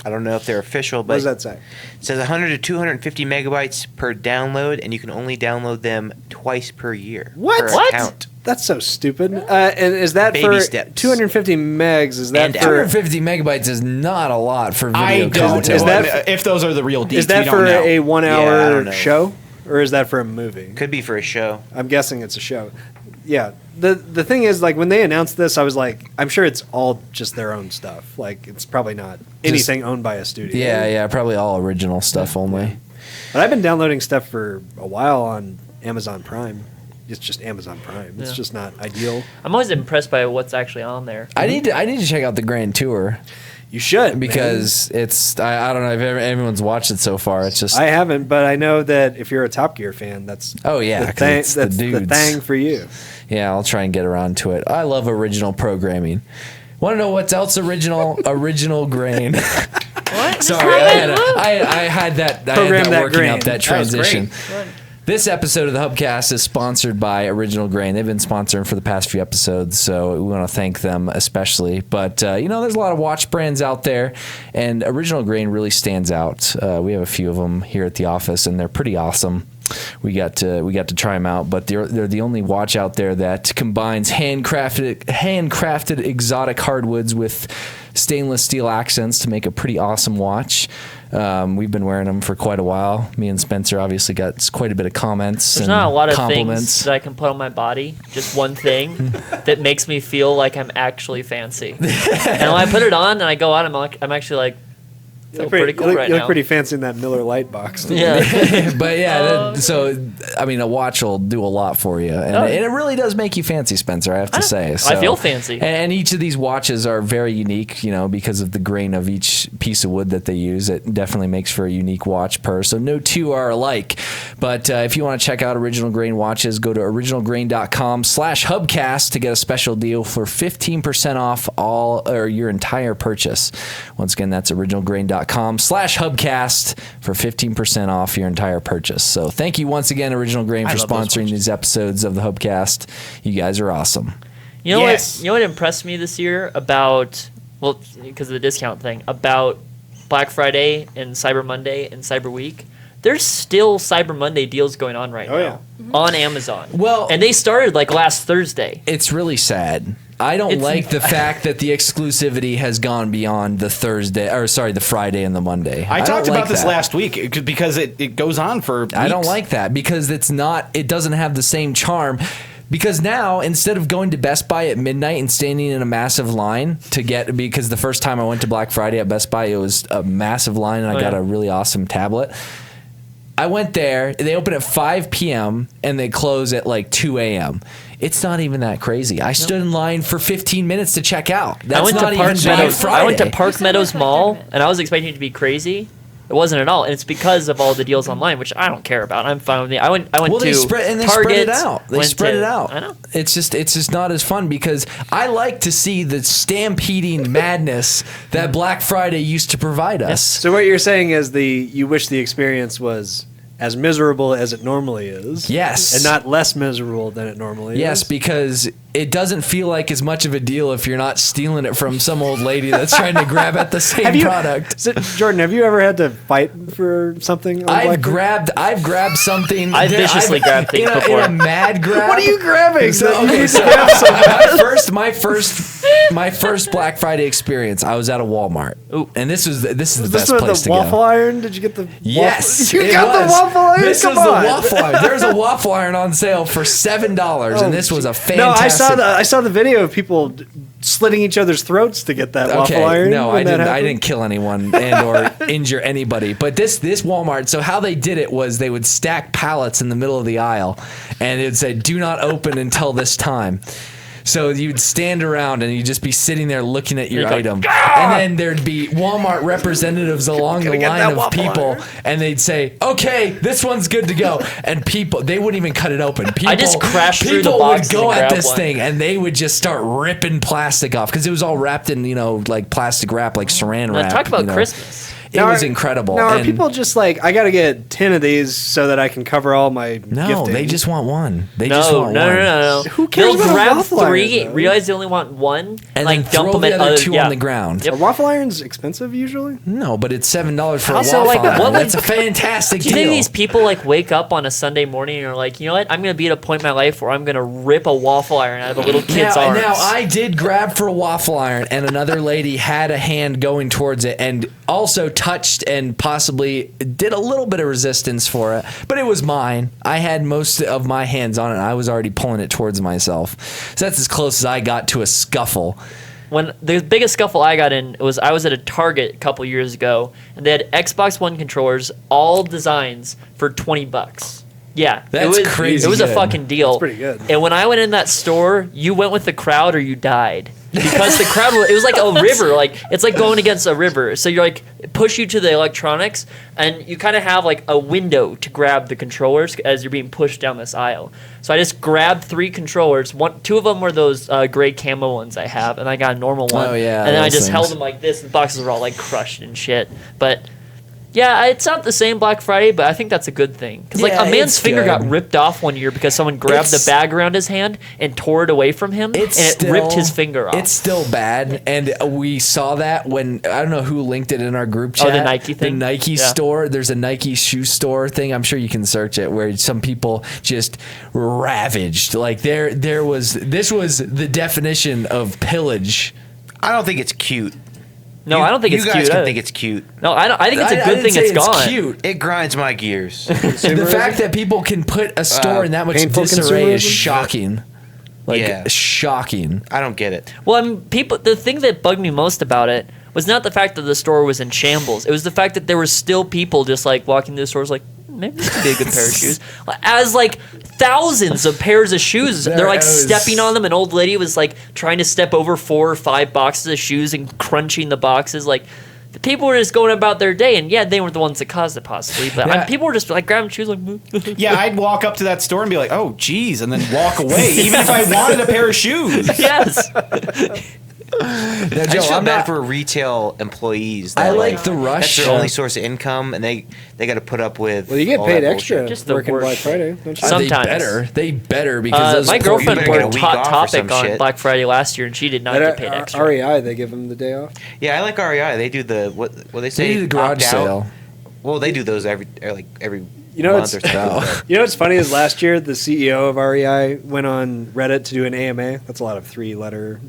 I don't know if they're official, What but does that say? it says 100 to 250 megabytes per download, and you can only download them twice per year. What? Per What? account. That's so stupid. And is that Baby for steps. 250 megs? Is that And for 250 megabytes is not a lot for video I don't content. know Is that- if those are the real deets. is that we for don't know. a 1 Yeah, I hour don't know. show, or is that for a movie? Could be for a show. I'm guessing it's a show. Yeah. The thing is, like, when they announced this, I was like, I'm sure it's all just their own stuff. Like, it's probably not anything owned by a studio. Yeah, probably all original stuff only. But I've been downloading stuff for a while on Amazon Prime. It's just Amazon Prime. It's Yeah. just not ideal. I'm always impressed by what's actually on there. I need to check out the Grand Tour You should, because it's I don't know if anyone's watched it so far. It's just I haven't, but I know that if you're a Top Gear fan, that's Oh, yeah, the 'cause thing, it's the that's the dudes. thing for you. yeah. I'll try and get around to it. I love original programming. Want to know what's else original? Original grain. What? Sorry, I had that Program that working grain. up that That was great. transition. This episode of the Hubcast is sponsored by Original Grain. They've been sponsoring for the past few episodes, so we want to thank them especially. But there's a lot of watch brands out there, and Original Grain really stands out. We have a few of them here at the office, and they're pretty awesome. We got to try them out, but they're the only watch out there that combines handcrafted exotic hardwoods with stainless steel accents to make a pretty awesome watch. We've been wearing them for quite a while. Me and Spencer obviously got quite a bit of comments. There's and not a lot of compliments. things that I can put on my body. Just one thing that makes me feel like I'm actually fancy. And when I put it on and I go out, I'm actually like, feel pretty cool right you look now. pretty fancy in that Miller Lite box. Yeah. But yeah, Oh, so I mean, a watch will do a lot for you, and, Oh. and it really does make you fancy, Spencer. I have to say. So, I feel fancy. and each of these watches are very unique, because of the grain of each piece of wood that they use. It definitely makes for a unique watch per. So no two are alike. But if you want to check out Original Grain watches, go to originalgrain.com/hubcast to get a special deal for 15% off your entire purchase. Once again, that's originalgrain.com/hubcast for 15% off your entire purchase. So thank you once again, Original Grain, for love those sponsoring watches. these episodes of the Hubcast. You guys are awesome. You know Yes. what? You know what impressed me this year about because of the discount thing about Black Friday and Cyber Monday and Cyber Week. There's still Cyber Monday deals going on right Oh, now on Amazon. Well- and they started like last Thursday. It's really sad. I don't It's- like the fact that the exclusivity has gone beyond the Friday and the Monday. I don't talked like about this that. last week because it goes on for weeks. I don't like that because it doesn't have the same charm. Because now, instead of going to Best Buy at midnight and standing in a massive line because the first time I went to Black Friday at Best Buy, it was a massive line and I got a really awesome tablet. I went there, they open at 5 p.m. and they close at like 2 a.m. It's not even that crazy. I stood in line for 15 minutes to check out. That's I went not to Park even Black Meadows. Friday. I went to Park said Meadows Black Friday Mall, tournament. and I was expecting it to be crazy. It wasn't at all, and it's because of all the deals online, which I don't care about. I'm fine with it. I went Well, to they spread Target. it out. They went spread to- it out. I know. It's just not as fun because I like to see the stampeding madness that Black Friday used to provide us. So what you're saying is you wish the experience was as miserable as it normally is. Yes. And not less miserable than it normally Yes, is. because it doesn't feel like as much of a deal if you're not stealing it from some old lady that's trying to grab at the same product. Jordan, have you ever had to fight for something? On I've Black Friday? grabbed something. I've viciously grabbed things in before. a mad grab. What are you grabbing? So, that you okay, need to so grab something? my first my first Black Friday experience, I was at a Walmart. Ooh. And this is the Was best this with place the to waffle go. iron? Did you get the Yes, You it got was. the waffle iron? This Come was on. the waffle iron. There was a waffle iron on sale for $7, and this was a fantastic. No, I saw the video of people slitting each other's throats to get that waffle iron. No, when I that didn't. I happened. didn't kill anyone and or injure anybody. But this Walmart. So how they did it was they would stack pallets in the middle of the aisle, and it would say "Do not open until this time." So you'd stand around and you'd just be sitting there looking at your You'd go, item, and then there'd be Walmart representatives along the Gotta get line that of waffle people, iron. and they'd say, "Okay, this one's good to go." And people, they wouldn't even cut it open. People, I just crashed through the people boxes would go and at grab this one. thing, and they would just start ripping plastic off because it was all wrapped in like plastic wrap, like Saran Now, wrap. talk about you know. Christmas. It Now was are- incredible. Now, are And people just like, I got to get 10 of these so that I can cover all my no, gifting? they just want one. They just No, want no, one. no. Who cares They'll about a grab waffle iron, 3, though? realize they only want one, And like then dump throw them the at other other two yeah. on the ground. Yep. Are waffle irons expensive usually? No, but it's $7 for a Also, waffle like, iron. what would- That's a fantastic Do you deal. think these people like wake up on a Sunday morning and are like, you know what? I'm gonna be at a point in my life where I'm gonna rip a waffle iron out of a little kid's arms. Now, I did grab for a waffle iron, and another lady had a hand going towards it and also touched and possibly did a little bit of resistance for it, but it was mine. I had most of my hands on it, and I was already pulling it towards myself. So that's as close as I got to a scuffle. When the biggest scuffle I got in was I was at a Target a couple years ago, and they had Xbox One controllers, all designs for $20. Yeah, That's it was crazy It was a good. fucking deal. That's pretty good. And when I went in that store, you went with the crowd or you died because the crowd. It was like a river. Like it's like going against a river. So you're like push you to the electronics, and you kind of have like a window to grab the controllers as you're being pushed down this aisle. So I just grabbed 3 controllers. Two of them were those gray camo ones I have, and I got a normal one. Oh, yeah, And then I those just held things. them like this. And the boxes were all like crushed and shit. But yeah, it's not the same Black Friday, but I think that's a good thing. Because like Yeah, a man's it's finger good. got ripped off one year because someone grabbed It's- the bag around his hand and tore it away from him, and it ripped his finger off. It's still bad, and we saw that when I don't know who linked it in our group chat. Oh, the Nike thing? The Nike Yeah. store. There's a Nike shoe store thing. I'm sure you can search it where some people just ravaged. Like this was the definition of pillage. I don't think it's cute. No, I don't think it's you cute. guys can either. think it's cute. No, I don't. I think it's a I good didn't thing say it's gone. cute. It grinds my gears. The fact that people can put a store in that much painful disarray is consumerism? shocking. Like Yeah. shocking. I don't get it. Well, I mean, people. The thing that bugged me most about it was not the fact that the store was in shambles. It was the fact that there were still people just like walking through the stores, like maybe this could be a good pair of shoes. As like thousands of pairs of shoes, they're like There is- stepping on them. An old lady was like trying to step over 4 or 5 boxes of shoes and crunching the boxes. Like the people were just going about their day, and yeah, they weren't the ones that caused it possibly, but Yeah. people were just like grabbing shoes, like. Yeah, I'd walk up to that store and be like, "Oh, geez," and then walk away, even if I wanted a pair of shoes. Yes. Now, I Joe, just feel I'm bad not- for retail employees. I that, like the rush. That's their only source of income, and they got to put up with. Well, you get all paid that extra bullshit. Just the working worst. Black Friday, don't you? Sometimes. They better because those My poor girlfriend better get a worked week Hot off or Topic some on shit. Black Friday last year, and she did not get paid At extra. REI, they give them the day off. Yeah, I like REI. They do the what they say They do the garage opt out. sale. Well, they do those every You know, month or it's- so. You know what's funny is last year the CEO of REI went on Reddit to do an AMA. That's a lot of 3-letter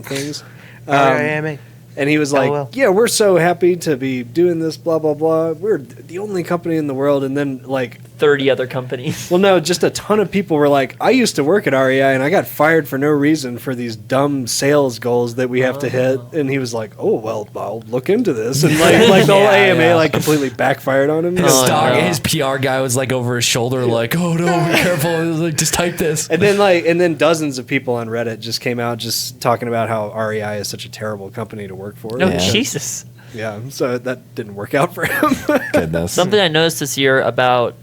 things. REI. And he was like, LOL. "Yeah, we're so happy to be doing this, blah blah blah. We're the only company in the world." And then like, 30 other companies. well, no, just a ton of people were like, "I used to work at REI and I got fired for no reason for these dumb sales goals that we have to hit." And he was like, "Oh well, I'll look into this." And like the whole Yeah, AMA yeah. like completely backfired on him. His, Oh, dog, no. his PR guy was like over his shoulder, like, "Oh no, be careful!" He was like, "Just type this." And then dozens of people on Reddit just came out just talking about how REI is such a terrible company to work for. No, Yeah. Jesus. Yeah, so that didn't work out for him. Goodness. Something I noticed this year about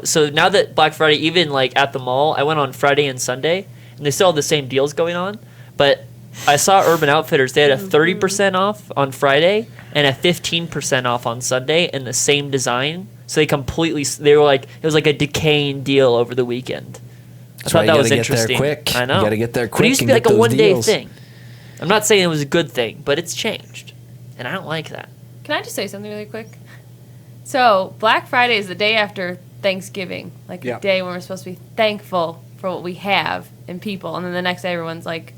so now that Black Friday, even like at the mall, I went on Friday and Sunday, and they still have the same deals going on. But I saw Urban Outfitters; they had a 30% off on Friday and a 15% off on Sunday in the same design. So they were like it was like a decaying deal over the weekend. I why thought you that gotta was get there interesting. quick. I know. You gotta get there But it used quick to be and like get a those 1-day deals. thing. I'm not saying it was a good thing, but it's changed, and I don't like that. Can I just say something really quick? So Black Friday is the day after Thanksgiving, like Yeah. a day when we're supposed to be thankful for what we have and people, and then the next day everyone's like,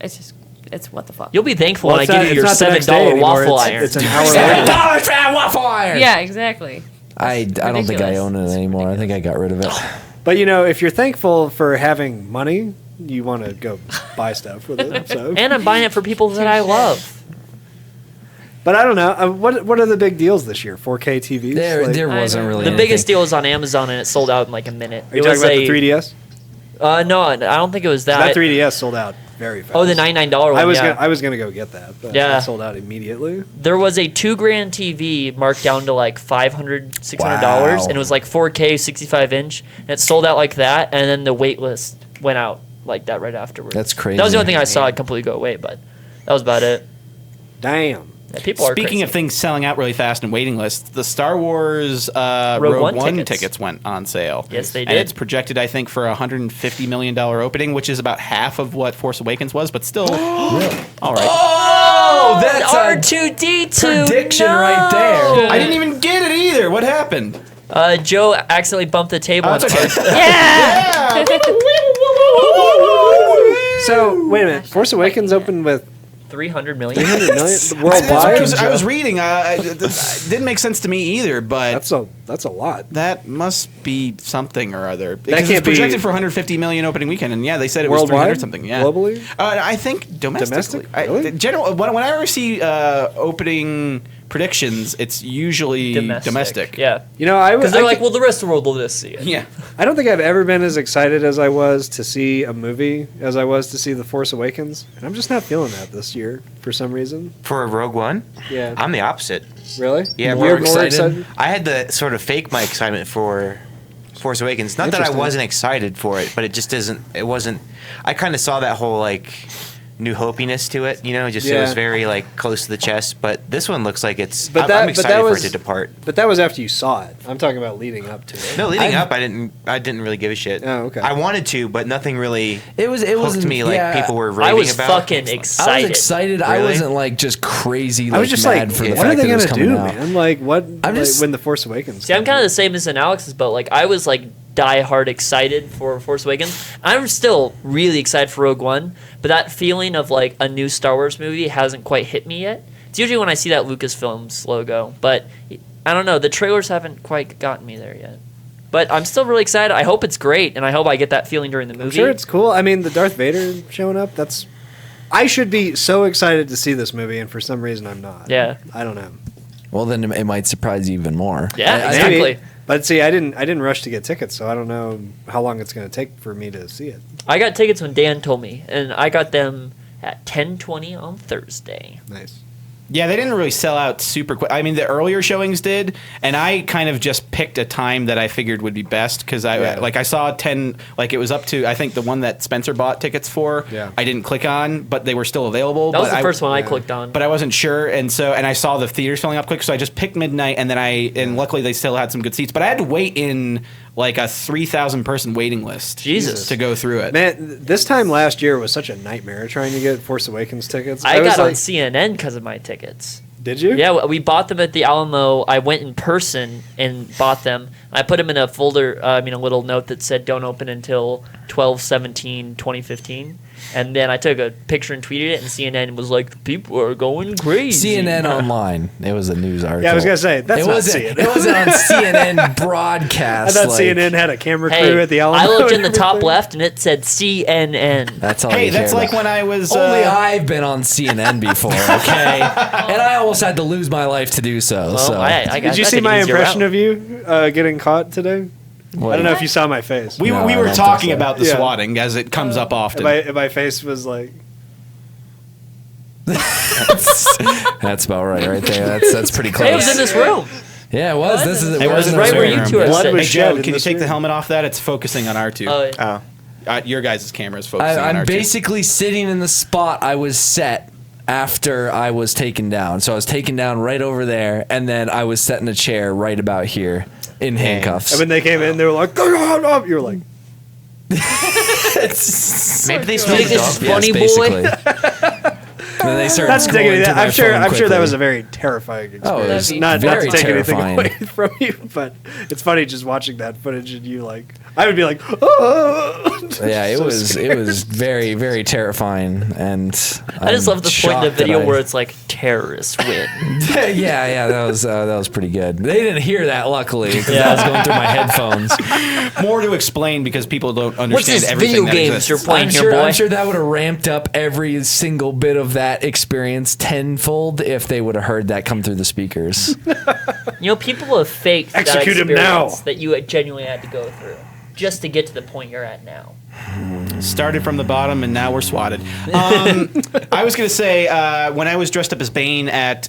it's just it's what the fuck. You'll be thankful Well, when I it's give not- you your it's not the next day $7 anymore, waffle it's- iron. it's an hour later. $7 for a waffle iron. Yeah, exactly. I don't think I ridiculous. own it anymore. I think I got rid of it. But if you're thankful for having money, you want to go buy stuff with it. So. And I'm buying it for people that I love. But I don't know. What are the big deals this year? 4K TVs? There I wasn't don't really The anything. biggest deal was on Amazon, and it sold out in like a minute. Are you It talking was about the 3DS? No, I don't think it was that. That 3DS sold out very fast. Oh, the $99 one. I was gonna go get that, but Yeah. it sold out immediately. There was a $2,000 TV marked down to like $500, $600, Wow. and it was like 4K, 65-inch, and it sold out like that, and then the wait list went out like that right afterwards. That's crazy. That was the only thing I saw completely go away, but that was about it. Damn. Yeah, people are Speaking crazy. of things selling out really fast and waiting lists, the Star Wars Rogue One One tickets. tickets went on sale. Yes, they And did. it's projected, I think, for a $150 million opening, which is about half of what Force Awakens was, but still. All right. Oh, that's a R2D2 prediction right there. I didn't even get it either. What happened? Joe accidentally bumped the table. That's and okay. So wait a minute. Force Awakens opened with 300 million. 300 million That's what worldwide. I was reading. It didn't make sense to me either, but That's a lot. that must be something or other. Because can't it's projected be- for 150 million opening weekend, and yeah, they said it was Worldwide? 300 something. Yeah, Globally? I think domestically. Domestic? Really? General. When I ever see opening predictions, it's usually domestic. Yeah. I Because they're I like, ca- well, the rest of the world will just see it. Yeah. I don't think I've ever been as excited as I was to see a movie as I was to see The Force Awakens, and I'm just not feeling that this year for some reason. For Rogue One, Yeah. I'm the opposite. Really? Yeah, You're more more excited? excited. I had to sort of fake my excitement for Force Awakens. Not that I Interesting. wasn't excited for it, but it just isn't. It wasn't. I kind of saw that whole like New Hopiness to it. Just it Yeah. was very like close to the chest. But this one looks like it's. But I'm that excited was- for it to depart. But that was after you saw it. I'm talking about leading up to it. No, leading I- up, I didn't really give a shit. Oh, okay. I wanted to, but nothing really It was hooked me like yeah, people were raving I was about. fucking I excited. was excited. I Really? wasn't like just crazy. I was just mad like, for the what fact are they that it was gonna do, coming out. man? Like, what? just- when The Force Awakens. See, I'm came kind of out. the same as in Alex's boat. Like, I was like die hard excited for Force Awakens. I'm still really excited for Rogue One, but that feeling of like a new Star Wars movie hasn't quite hit me yet. It's usually when I see that Lucasfilms logo, but I don't know. The trailers haven't quite gotten me there yet. But I'm still really excited. I hope it's great, and I hope I get that feeling during the movie. I'm sure it's cool. I mean, the Darth Vader showing up. I should be so excited to see this movie, and for some reason, I'm not. Yeah. I don't know. Well, then it might surprise you even more. Yeah, I- exactly. Maybe. But see, I didn't rush to get tickets, so I don't know how long it's going to take for me to see it. I got tickets when Dan told me, and I got them at 10:20 on Thursday. Nice. Yeah, they didn't really sell out super quick. I mean, the earlier showings did, and I kind of just picked a time that I figured would be best because I saw 10, like it was up to I think the one that Spencer bought tickets for. Yeah. I didn't click on, but they were still available. That was but the first one I yeah. clicked on. But I wasn't sure, and I saw the theaters filling up quick, so I just picked midnight, and then and luckily they still had some good seats. But I had to wait in like a 3,000 person waiting list. Jesus. to go through it. Man, this time last year was such a nightmare trying to get Force Awakens tickets. I was got on like, CNN because of my tickets. Did you? Yeah, we bought them at the Alamo. I went in person and bought them. I put them in a folder, a little note that said don't open until 12/17/2015. And then I took a picture and tweeted it, and CNN was like, people are going crazy. CNN Online. It was a news article. Yeah, I was gonna say that's it not wasn't. CNN. It wasn't on CNN I broadcast. thought like- CNN had a camera crew Hey, at the Alamo. I looked in and the top everything. left, and it said CNN. That's all. Hey, you that's care like about. when I was Only I've been on CNN before, okay? And I almost had to lose my life to do so. Well, so I Did you see my impression of you getting caught today? What? I don't know if you saw my face. we No, I were don't talking think so. about the Yeah. swatting as it comes up often. My face was like, That's about right there. That's pretty close. Hey, it was in this room. Yeah, it was. This is Hey, it was wasn't in right this where room. you two are blood sitting. was Hey shed Joe, in can you this take the room. helmet off that? It's focusing on R2. Oh, Your guys' camera is focusing on I'm R2. basically sitting in the spot I was set after I was taken down. So I was taken down right over there, and then I was set in a chair right about here in handcuffs. and when they came in, they were like, you were like, Maybe they You smelled think the this is dog. funny, Yes, boy? basically. then they started That's taking scrolling it. through my I'm sure. phone I'm sure that quickly. was a very terrifying experience. Oh, it was not very to take terrifying. anything away from you, but it's funny just watching that footage and you like. I would be like, oh. Yeah, it So was scared. very, very terrifying, and I just love the point in the video where it's like terrorists win. yeah, that was pretty good. They didn't hear that, luckily, because I was going through my headphones. More to explain because people don't understand What's this everything video that games exists. you're playing I'm here, sure, boy? I'm sure that would have ramped up every single bit of that experience tenfold if they would have heard that come through the speakers. You know, people have faked Execute that him now. experience that you genuinely had to go through just to get to the point you're at now. Started from the bottom and now we're swatted. I was going to say, when I was dressed up as Bane at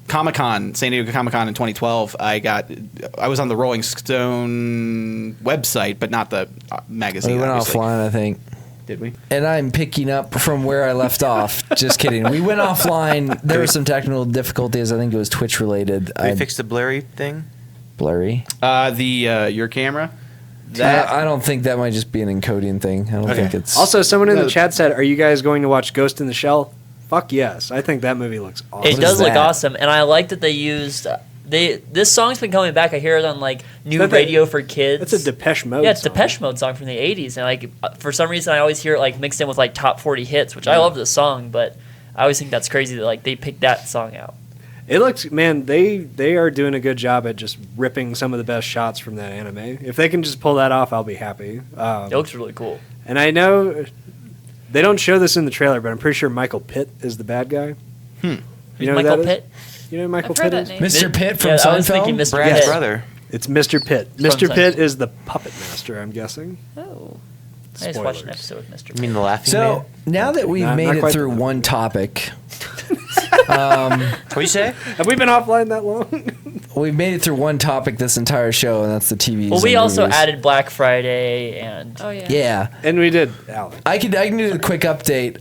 Comic-Con, San Diego Comic-Con in 2012, I was on the Rolling Stone website, but not the magazine. We went obviously. offline, I think. Did we? And I'm picking up from where I left off. Just kidding. We went offline. There were some technical difficulties. I think it was Twitch related. Did we fix the blurry thing? Blurry. Your camera? That I don't think that might just be an encoding thing. I don't think it's. Also, someone in the No. chat said, "Are you guys going to watch Ghost in the Shell?" Fuck yes. I think that movie looks awesome. It is does look that? awesome, and I like that they used. This song's been coming back. I hear it on like new that the- radio for kids. It's a Depeche Mode. Yeah, it's song. Depeche Mode song from the '80s, and like for some reason I always hear it like mixed in with like top 40 hits, which I love the song, but I always think that's crazy that like they picked that song out. It looks, man. They are doing a good job at just ripping some of the best shots from that anime. If they can just pull that off, I'll be happy. It looks really cool. And I know they don't show this in the trailer, but I'm pretty sure Michael Pitt is the bad guy. You know who Michael that is? Pitt, You know who Michael I've heard Pitt that is? name. Mr. Pitt from yeah, Seinfeld. I was thinking Mr. Brad's Pitt. brother. It's Mr. Pitt. From Mr. Pitt Seinfeld. is the puppet master, I'm guessing. Oh. I just watched an Spoilers. episode with Mr. You Pitt. mean the laughing So man? now that we've Not made it quite through that. one topic, What'd you say? Have we been offline that long? we've made it through one topic this entire show, and that's the TV. Well, we also added Black Friday and Oh yeah. Yeah, And we did, Alan. I can do a quick update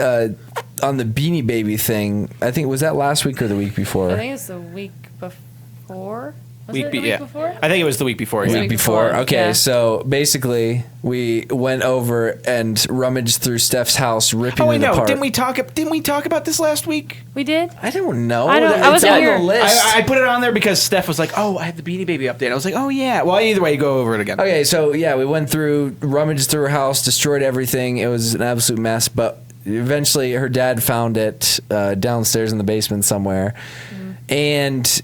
on the Beanie Baby thing. I think was that last week or the week before. I think it's the week before. Was it the week yeah. before? I think it was the week before. The Yeah. week before. before, Okay, yeah. so basically we went over and rummaged through Steph's house, ripping Oh wait, it no! apart. Didn't we talk about this last week? We did. I don't know. I don't- I It's wasn't on here. the list. I put it on there because Steph was like, "Oh, I have the Beanie Baby update." I was like, "Oh yeah." Well, either way, go over it again. Okay, so yeah, we went through, rummaged through her house, destroyed everything. It was an absolute mess, but eventually her dad found it downstairs in the basement somewhere. And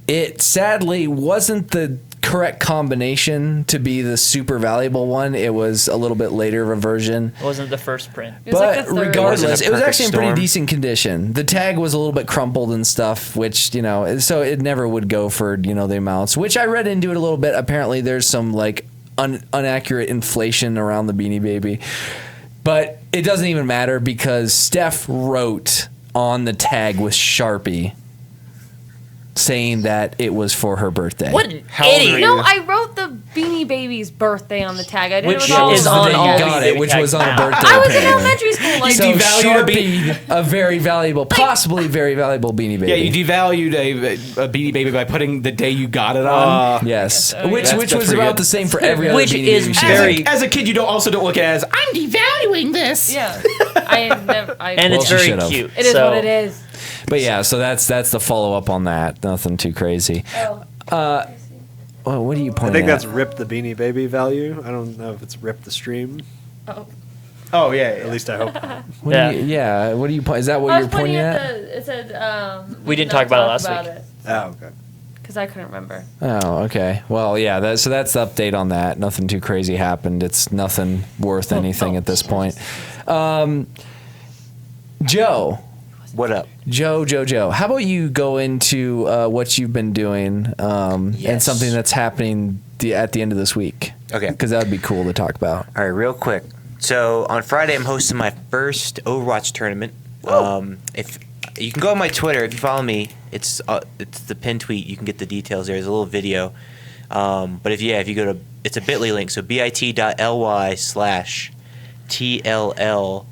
it sadly wasn't the correct combination to be the super valuable one. It was a little bit later of a version. it wasn't the first print. It was But like the third. regardless, Wasn't a it was perfect actually in pretty storm. decent condition. The tag was a little bit crumpled and stuff, which, you know, so it never would go for, you know, the amounts, which I read into it a little bit. Apparently there's some like inaccurate inflation around the Beanie Baby. But it doesn't even matter because Steph wrote on the tag with Sharpie saying that it was for her birthday. What an How old are idiot! you? No, I wrote the Beanie Baby's birthday on the tag. I did Which it with all is of on the day them. all you got Beanie it, which Baby was on a tags. birthday. I was in apparently. elementary school. Like, So devalued a Sharpie, a very valuable, possibly very valuable Beanie Baby. Yeah, you devalued a Beanie Baby by putting the day you got it on. Yes, Oh, which yeah. which That's was pretty about good. the same for every other Which Beanie is Baby show. very- As a kid, you don't look at it as I'm devaluing this. yeah. I never. And Well, it's she very should've. cute. It is so- what it is. But yeah, so that's the follow up on that. Nothing too crazy. Oh. Well, what are you I pointing think at? that's Rip the Beanie Baby value. I don't know if it's Rip the Stream. Oh. Oh yeah. At least I hope. What are you, yeah. What are you? Is that what I you're was pointing pointing at at? the. It said. We didn't talk about it last week. Oh, okay. Because I couldn't remember. Oh, okay. Well, yeah. So that's the update on that. Nothing too crazy happened. It's nothing worth anything at this point. Joe. What up? Joe. How about you go into what you've been doing and Yes. something that's happening at the end of this week? Okay. Because that would be cool to talk about. All right, real quick. So on Friday, I'm hosting my first Overwatch tournament. If you can go on my Twitter, if you follow me, it's the pinned tweet. You can get the details there. There's a little video. But if you go to, it's a bit.ly link. So bit.ly/TLL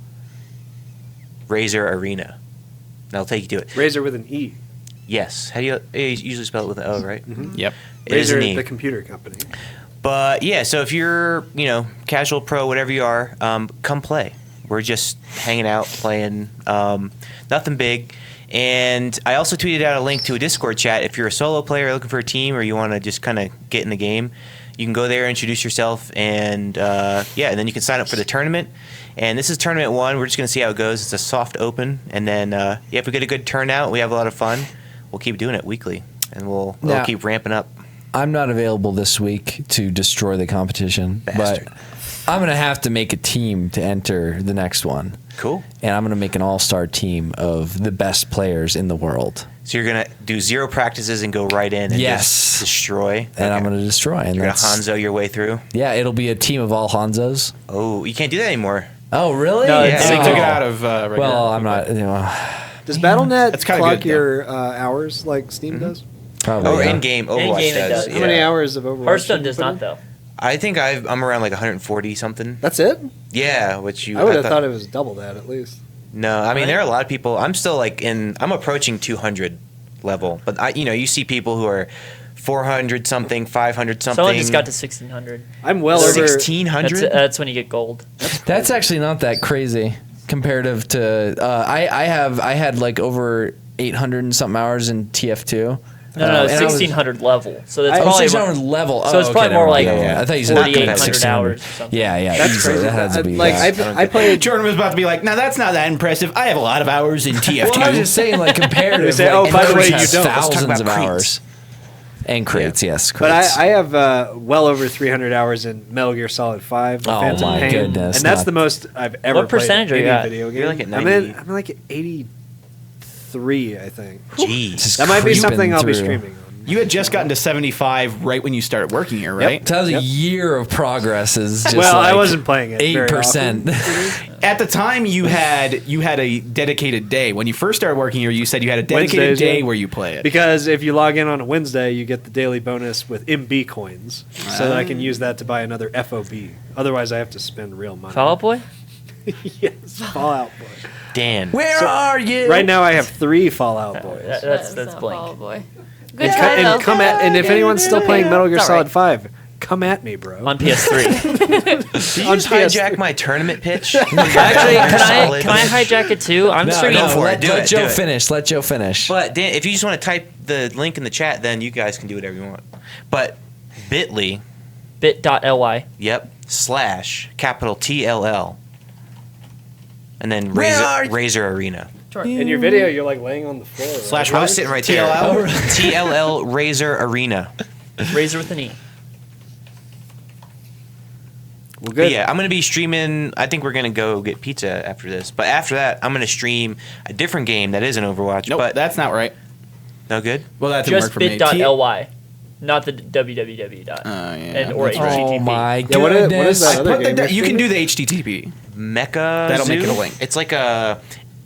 Razor Arena. That'll take you to it. Razor with an E. Yes. How do you usually spell it with an O, right? Yep. It is Razor, an E. the computer company. But yeah, so if you're, casual pro, whatever you are, come play. We're just hanging out, playing. Nothing big. And I also tweeted out a link to a Discord chat. If you're a solo player looking for a team, or you want to just kind of get in the game, you can go there, introduce yourself, and and then you can sign up for the tournament. And this is tournament 1. We're just going to see how it goes. It's a soft open, and then if we get a good turnout, we have a lot of fun. We'll keep doing it weekly, and we'll keep ramping up. I'm not available this week to destroy the competition, Bastard. but I'm going to have to make a team to enter the next one. Cool. And I'm going to make an all-star team of the best players in the world. So you're going to do 0 practices and go right in and just destroy? And I'm going to destroy. And you're going to Hanzo your way through? Yeah, it'll be a team of all Hanzos. Oh, you can't do that anymore. Oh, really? No, They took it out of regular. Well, I'm not. Does BattleNet That's kinda clock good, though. your hours like Steam does? Probably. Oh, yeah. in-game Overwatch In-game it does. does. How many hours of Overwatch? Hearthstone did you does put not in? though. I think I'm around like 140 something. That's it? Yeah, which you. I would have thought it was double that at least. No, I mean there are a lot of people. I'm still I'm approaching 200 level, but you see people who are 400 something, 500 something. Someone just got to 1600. I'm well over 1600. That's when you get gold. That's actually not that crazy comparative to. I had like over 800 and something hours in TF2. No, and I was- 1600 level. So that's Oh, probably 1600 level. So it's Oh, probably okay, more never like mind. Yeah. I thought you said 4,800 1600. hours or something. Yeah, That's easily. crazy. That has to be. Like yeah. I played. Jordan was about to be like, "Now that's not that impressive. I have a lot of hours in TF2." Well, I was just saying, like comparative. They say, like, oh, by the way, Crates has you don't. Let's talk thousands about of crates. hours. And crates, yes. But Crates. I have well over 300 hours in Metal Gear Solid 5. The Oh Phantom my Pain, goodness, and that's not- the most I've ever What percentage played are you any at? video game. You're like at I'm 90. like at 83, I think. Jeez. Just That might be creeping something I'll be through. streaming on. You had just gotten to 75 right when you started working here, right? So that was Yep. a year of progress. Is just Well, I like wasn't playing it very 8%. At the time, you had a dedicated day. When you first started working here, you said you had a dedicated Wednesdays, day yeah. where you play it. Because if you log in on a Wednesday, you get the daily bonus with MB coins, so that I can use that to buy another FOB. Otherwise, I have to spend real money. Fall Out Boy? Yes, Fallout Boy. Dan. Where are you? Right now, I have 3 Fallout Boys. That's not blank. Fall Out Boy. Good And, try, though. and if anyone's still playing Metal Gear It's all Solid right. 5, come at me, bro. On PS3. Did you on just PS3. hijack my tournament pitch? Actually, can I hijack it too? I'm streaming. go for let, it. Do let it, Joe do it. finish. Let Joe finish. But Dan, if you just want to type the link in the chat, then you guys can do whatever you want. But bit.ly, Bit.ly. yep, / capital TLL, and then Where are you? Razor Arena. In your video, you're like laying on the floor. Right? I was sitting right there. TLL? TLL Razor Arena. Razor with an E. Well, But good. yeah, I'm gonna be streaming. I think we're gonna go get pizza after this. But after that, I'm gonna stream a different game that isn't Overwatch. Nope, but that's not right. no good. Well, that didn't Just work for me. bit.ly. Not the www dot. yeah, and or that's right. Oh HTTP. my Yeah, what is goodness! that I other put game you you're can do the HTTP. Mecha. That'll make Zoo? it a link. It's like a.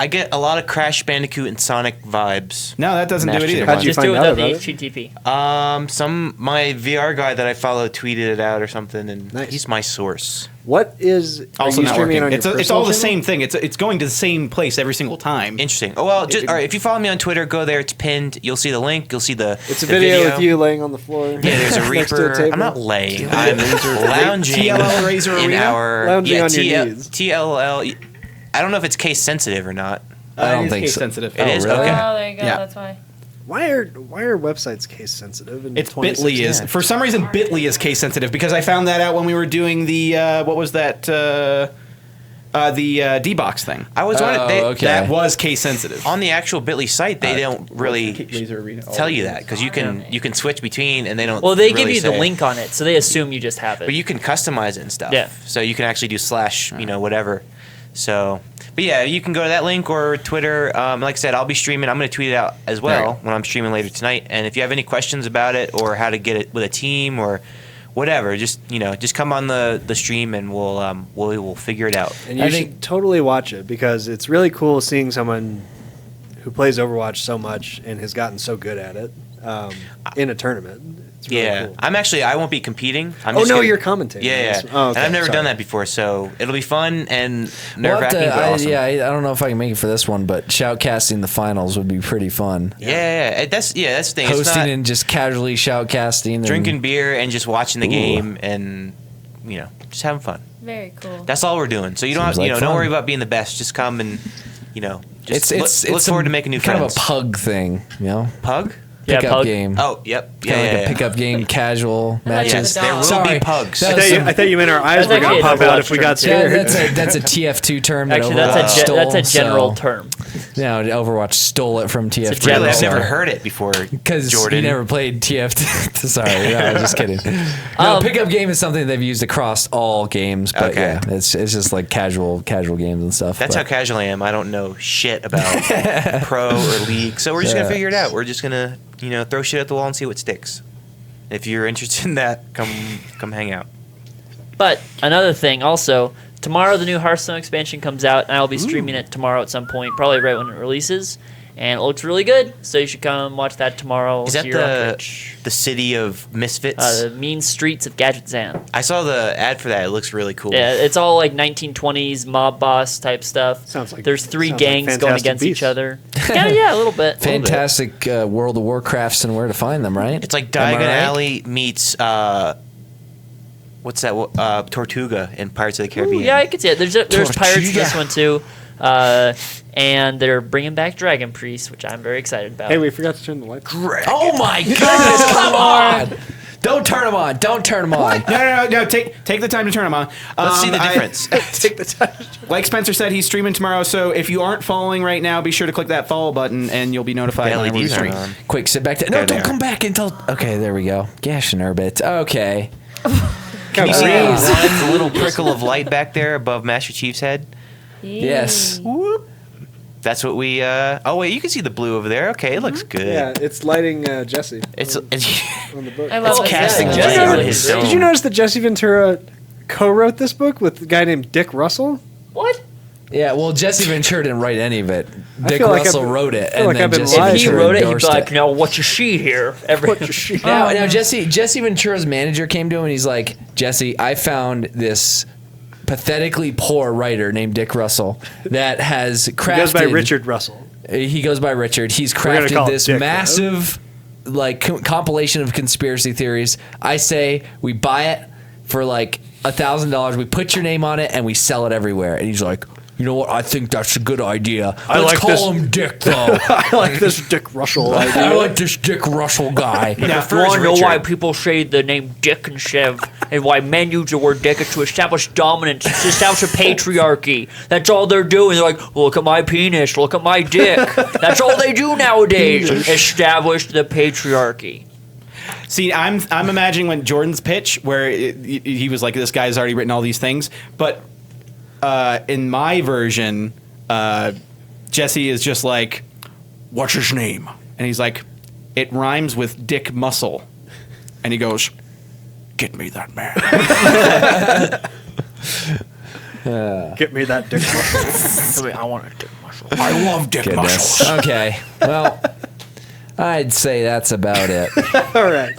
I get a lot of Crash Bandicoot and Sonic vibes. No, that doesn't do it Mashed either. together. How'd you Just find do it out without the about it? HTTP. My VR guy that I follow tweeted it out or something, and Nice. he's my source. What is Also are you not streaming working. on your It's all personal the channel? same thing. It's going to the same place every single time. Interesting. Oh well, just all right. If you follow me on Twitter, go there. It's pinned. You'll see the link. You'll see the. It's a the video with you laying on the floor. Yeah, there's a next to Reaper. table. I'm not laying. I'm lounging TLL Razor in Arena? our Lounging on your knees. TLL. I don't know if it's case sensitive or not. I don't It is think case so. sensitive. It is? really? Okay. Oh, there you go. Yeah. That's why. Why are websites case sensitive? In It's Bitly 2016? is for some reason Bitly is case sensitive because I found that out when we were doing the what was that the D-Box thing. I was wondering. They, okay. That was case sensitive. On the actual Bitly site, they don't really Razor Arena. tell you that because you can switch between and they don't. Well, they really give you the say. link on it, so they assume you just have it. But you can customize it and stuff. Yeah. So you can actually do / whatever. So, but yeah, you can go to that link or Twitter. Like I said, I'll be streaming. I'm going to tweet it out as well when I'm streaming later tonight. And if you have any questions about it or how to get it with a team or whatever, just come on the stream and we'll figure it out. And you I should think- totally watch it because it's really cool seeing someone who plays Overwatch so much and has gotten so good at it in a tournament. It's really Yeah, cool. I won't be competing. I'm Oh just no, gonna- you're commentating. Yeah, yeah. Oh, okay, And I've never sorry. done that before, so it'll be fun and We'll have nerve-wracking, to- but awesome. I don't know if I can make it for this one, but shoutcasting the finals would be pretty fun. Yeah. That's the thing. It's Hosting not and just casually shoutcasting. drinking beer and just watching the Ooh. game and just having fun. Very cool. That's all we're doing. So you don't Seems have, like don't fun. worry about being the best. Just come and, just It's look forward to making new kind friends. of a pug thing, Pug? Yeah, pickup pug. game. Oh, yep. Kind of like a pickup game, casual matches. there will be pugs. That was I thought you meant our eyes That's were going actually to a pop out Overwatch if we term, got too. Yeah, scared. that's a TF2 term. That Actually, Overwatch that's stole, a general so- term. No, Overwatch stole it from TF2. general Really, I've never term. heard it before, Because you Jordan. never played TF2. Sorry, no, I'm just kidding. No, pickup game is something they've used across all games, but Okay. yeah, it's just like casual games and stuff. That's how but, casual I am. I don't know shit about pro or league. So we're just going to figure it out. We're just going to, throw shit at the wall and see what sticks. If you're interested in that, come hang out. But another thing, also, tomorrow the new Hearthstone expansion comes out, and I'll be streaming it tomorrow at some point, probably right when it releases. And it looks really good, so you should come watch that tomorrow. Is that here on Twitch. the city of misfits? The mean streets of Gadgetzan. I saw the ad for that. It looks really cool. Yeah, it's all like 1920s mob boss type stuff. Sounds like- There's three sounds like gangs going Fantastic against each Beasts. other. yeah, a little bit. fantastic World of Warcrafts and where to find them, right? It's like Am I Diagon right? Alley meets what's that? Tortuga in Pirates of the Ooh, Caribbean. yeah, I could see it. There's pirates in this Tortuga. one too, and they're bringing back Dragon Priest, which I'm very excited about. Hey, we forgot to turn the lights on. Oh my goodness! Come on! Don't turn them on! Don't turn them on! No. Take the time to turn them on. Let's see the difference. Take the time. Like Spencer said, he's streaming tomorrow. So if you aren't following right now, be sure to click that follow button, and you'll be notified The whenever we LEDs stream. aren't on. Quick, sit back. No, There they don't are. come back until. Okay, there we go. Gash and Erbit. Okay. Can you see Yeah. the little prickle of light back there above Master Chief's head? Yes. That's what we. Oh wait, you can see the blue over there. Okay, it looks good. Yeah, it's lighting Jesse It's on the book. I love it's it. casting Yeah, light Jesse on really his is. dome. Did you notice that Jesse Ventura co-wrote this book with a guy named Dick Russell? What? Yeah, well, Jesse Ventura didn't write any of it. Dick feel like Russell I've- wrote it, I feel and like then I've been Jesse lied If he to. Ventura wrote it, he'd be endorsed like, it. "Now what you see here?" Now Jesse Ventura's manager came to him and he's like, Jesse, I found this pathetically poor writer named Dick Russell that has crafted. He goes by Richard Russell. He goes by Richard. He's gonna call crafted it this Dick, massive, compilation of conspiracy theories. I say we buy it for like $1,000. We put your name on it and we sell it everywhere. And he's like, you know what? I think that's a good idea. Let's like call this- him Dick, though. I like this Dick Russell I idea. like this Dick Russell guy. You want to know why people say the name Dick instead of, and why men use the word Dick is to establish dominance, to establish a patriarchy. That's all they're doing. They're like, look at my penis, look at my dick. That's all they do nowadays. Establish the patriarchy. See, I'm imagining when Jordan's pitch, where he was like, "This guy's already written all these things," but in my version, Jesse is just like, "What's his name?" And he's like, "It rhymes with Dick Muscle," and he goes, "Get me that man." Get me that Dick Russell. I want a dick muscle. I love Dick Goodness. Muscle. Okay. Well, I'd say that's about it. All right,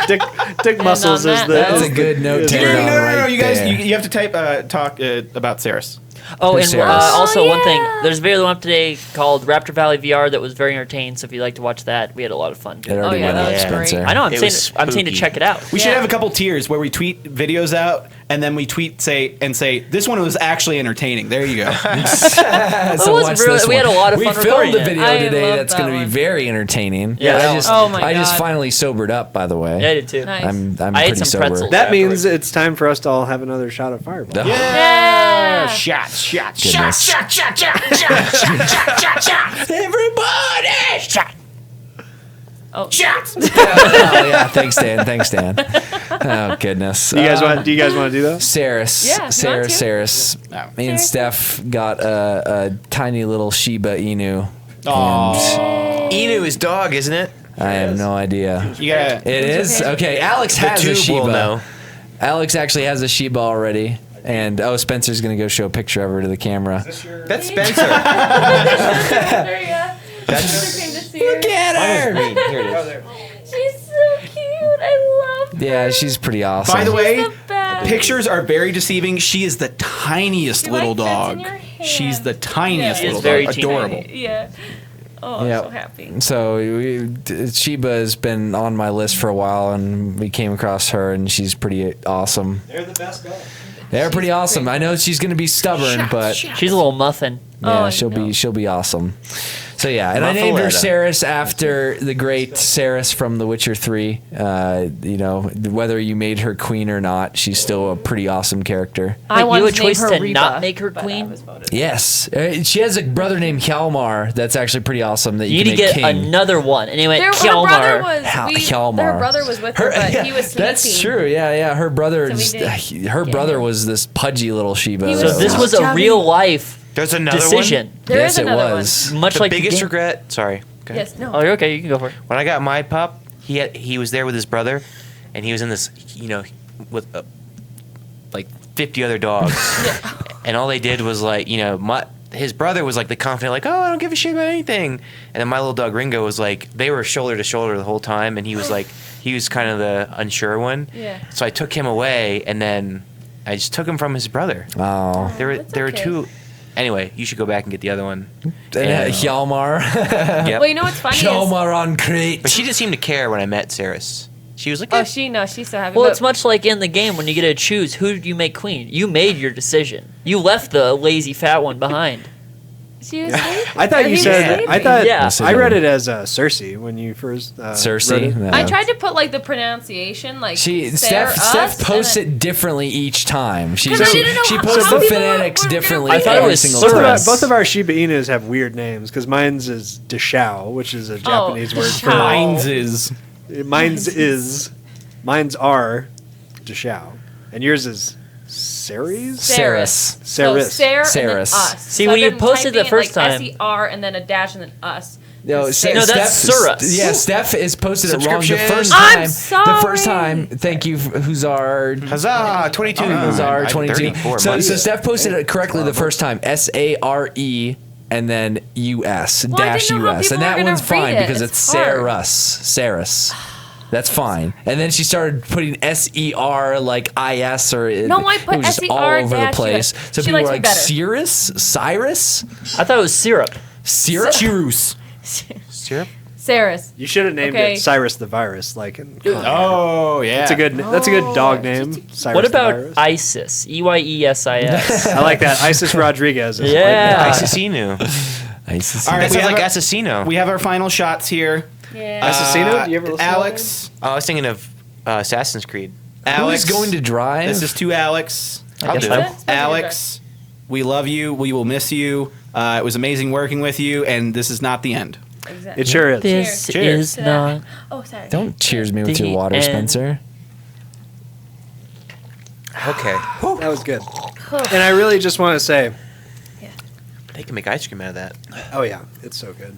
Dick Muscles is that the. That's is a the- good note is to the- end on. No, right you guys, there. you have to talk about Saris. Oh, Who's and Sarah's? also one thing. yeah. There's a video that went up today called Raptor Valley VR that was very entertaining. So if you'd like to watch that, we had a lot of fun It doing it. already yeah, went that out, was Spencer. great. I know. It I'm was saying to spooky. check it out. We should Yeah. have a couple tiers where we tweet videos out and then we tweet say this one was actually entertaining. There you go. So was watch really- this we had one. a lot of we fun filmed recording the it. video I today love that's that going to be one. very entertaining. Yeah, that one. Oh my I just God. finally sobered up, by the way. Yeah, I did too. Nice. I'm I ate pretty some sober. pretzels. That means afterwards. it's time for us to all have another shot of Fireball. Yeah. Shots. Goodness. Everybody! Shot! Oh, Shots! Oh, yeah, thanks, Dan. Oh, goodness. Do you guys want to do that? Saris. Yeah, if you want to. Saris. Me and Steph got a tiny little Shiba Inu. And Inu is dog, isn't it? I have no idea. You gotta. It is? Okay, Alex has a tube Shiba. will know. Alex actually has a Shiba already. And, Spencer's going to go show a picture of her to the camera. That's Spencer. there you go. That's Came to see her. Look at her! green. Here it is. She's so cute. I love her. Yeah, she's pretty awesome. By the way, the best. pictures are very deceiving. She is the tiniest She, little like, fits in dog. your hand. She's the tiniest Yeah. little She is very dog. teeny. Adorable. Yeah. Oh, I'm Yep. so happy. So Sheba has been on my list for a while, and we came across her, and she's pretty awesome. They're the best dog. They're pretty awesome. I know she's going to be stubborn, but She's a little muffin. yeah, Oh, she'll be awesome. So yeah, and I named her Cerys after the great Cerys from The Witcher 3. You know, whether you made her queen or not, she's still a pretty awesome character. I Like, wanted you had to name choice her to Reba, not make her but I queen? was voted. Yes, she has a brother named Hjalmar. That's actually pretty awesome. That You you need can to make get king. another one. And he went, Her brother Kjalmar. was Hjalmar. Her brother was with her, but he was sleeping. That's true. Yeah. Her brother's So we her did brother get him. was this pudgy little Sheba. He So was this was a Johnny. real life There's another decision. There yes, is it another was. Much The like biggest the game. regret. Sorry. Go ahead. Yes, no. Oh, you're okay. You can go for it. When I got my pup, he was there with his brother, and he was in this, with like 50 other dogs, and all they did was like, his brother was like the confident, like, oh, I don't give a shit about anything, and then my little dog Ringo was like, they were shoulder to shoulder the whole time, and he was like, he was kind of the unsure one. Yeah. So I took him away, and then I just took him from his brother. Oh, There that's were okay. two. Anyway, you should go back and get the other one. Hjalmar. Yep. Well, you know what's funny is, Hjalmar on crate. But she didn't seem to care when I met Cerys. She was like, oh, "Eh." she's so happy. Well, but it's much like in the game when you get to choose who do you make queen. You made your decision. You left the lazy fat one behind. she was sleeping. I thought you He was said. sleeping. I thought. Yeah. I read it as Cersei when you first. Cersei. wrote it. Yeah. I tried to put like the pronunciation, like Steph posts it differently each time. She 'Cause I didn't know she how posts some the people phonetics were gonna differently read it. I thought it every was single Both of, time. our, both of our Shiba Inus have weird names because mine's is Deshao, which is a Japanese word for Deshao. Mine's are Deshao, and yours is Ceres. Cerys. So Ceres. Sarah and then Cerys. us. See, So when I've you been posted typing the first it like time- SER and then a dash and then us. No, No, that's Cerys. Yeah, Steph is posted it wrong the Subscription. first I'm time. sorry. The first time. Thank you, Huzzar. Huzzah, 22. Huzzar I'm 22. 34 So months. Steph posted it correctly the first time. SARE and then US Well, I dash didn't know how US, people and were that gonna one's read fine it. because It's it's hard. Cerys. That's fine. And then she started putting SER like IS or it, No, I it put was just all SER over the dash place. US. So She people were likes me like better. Cyrus, I thought it was syrup. syrup. Syrup? Ceres. You should have named Okay. it Cyrus the Virus, like in. Oh yeah. That's a good. That's a good dog name. Cyrus What the about Virus. ISIS? EYESIS. I like that. Isis Rodriguez. Is Yeah. Assassino. ISIS. All right, That we sounds have like our- Assassino. We have our final shots here. Yeah. Assassino? Do you ever listen to Alex. Oh, I was thinking of Assassin's Creed. Alex Who's going to drive? This is to Alex. I guess do so. it. Alex, we love you. We will miss you. It was amazing working with you, and this is not the end. Exactly. It sure is. This Cheers. is To that. not. Oh, sorry. Don't cheers me with The your water, end. Spencer. Okay. That was good. And I really just want to say, They can make ice cream out of that. oh yeah, it's so good.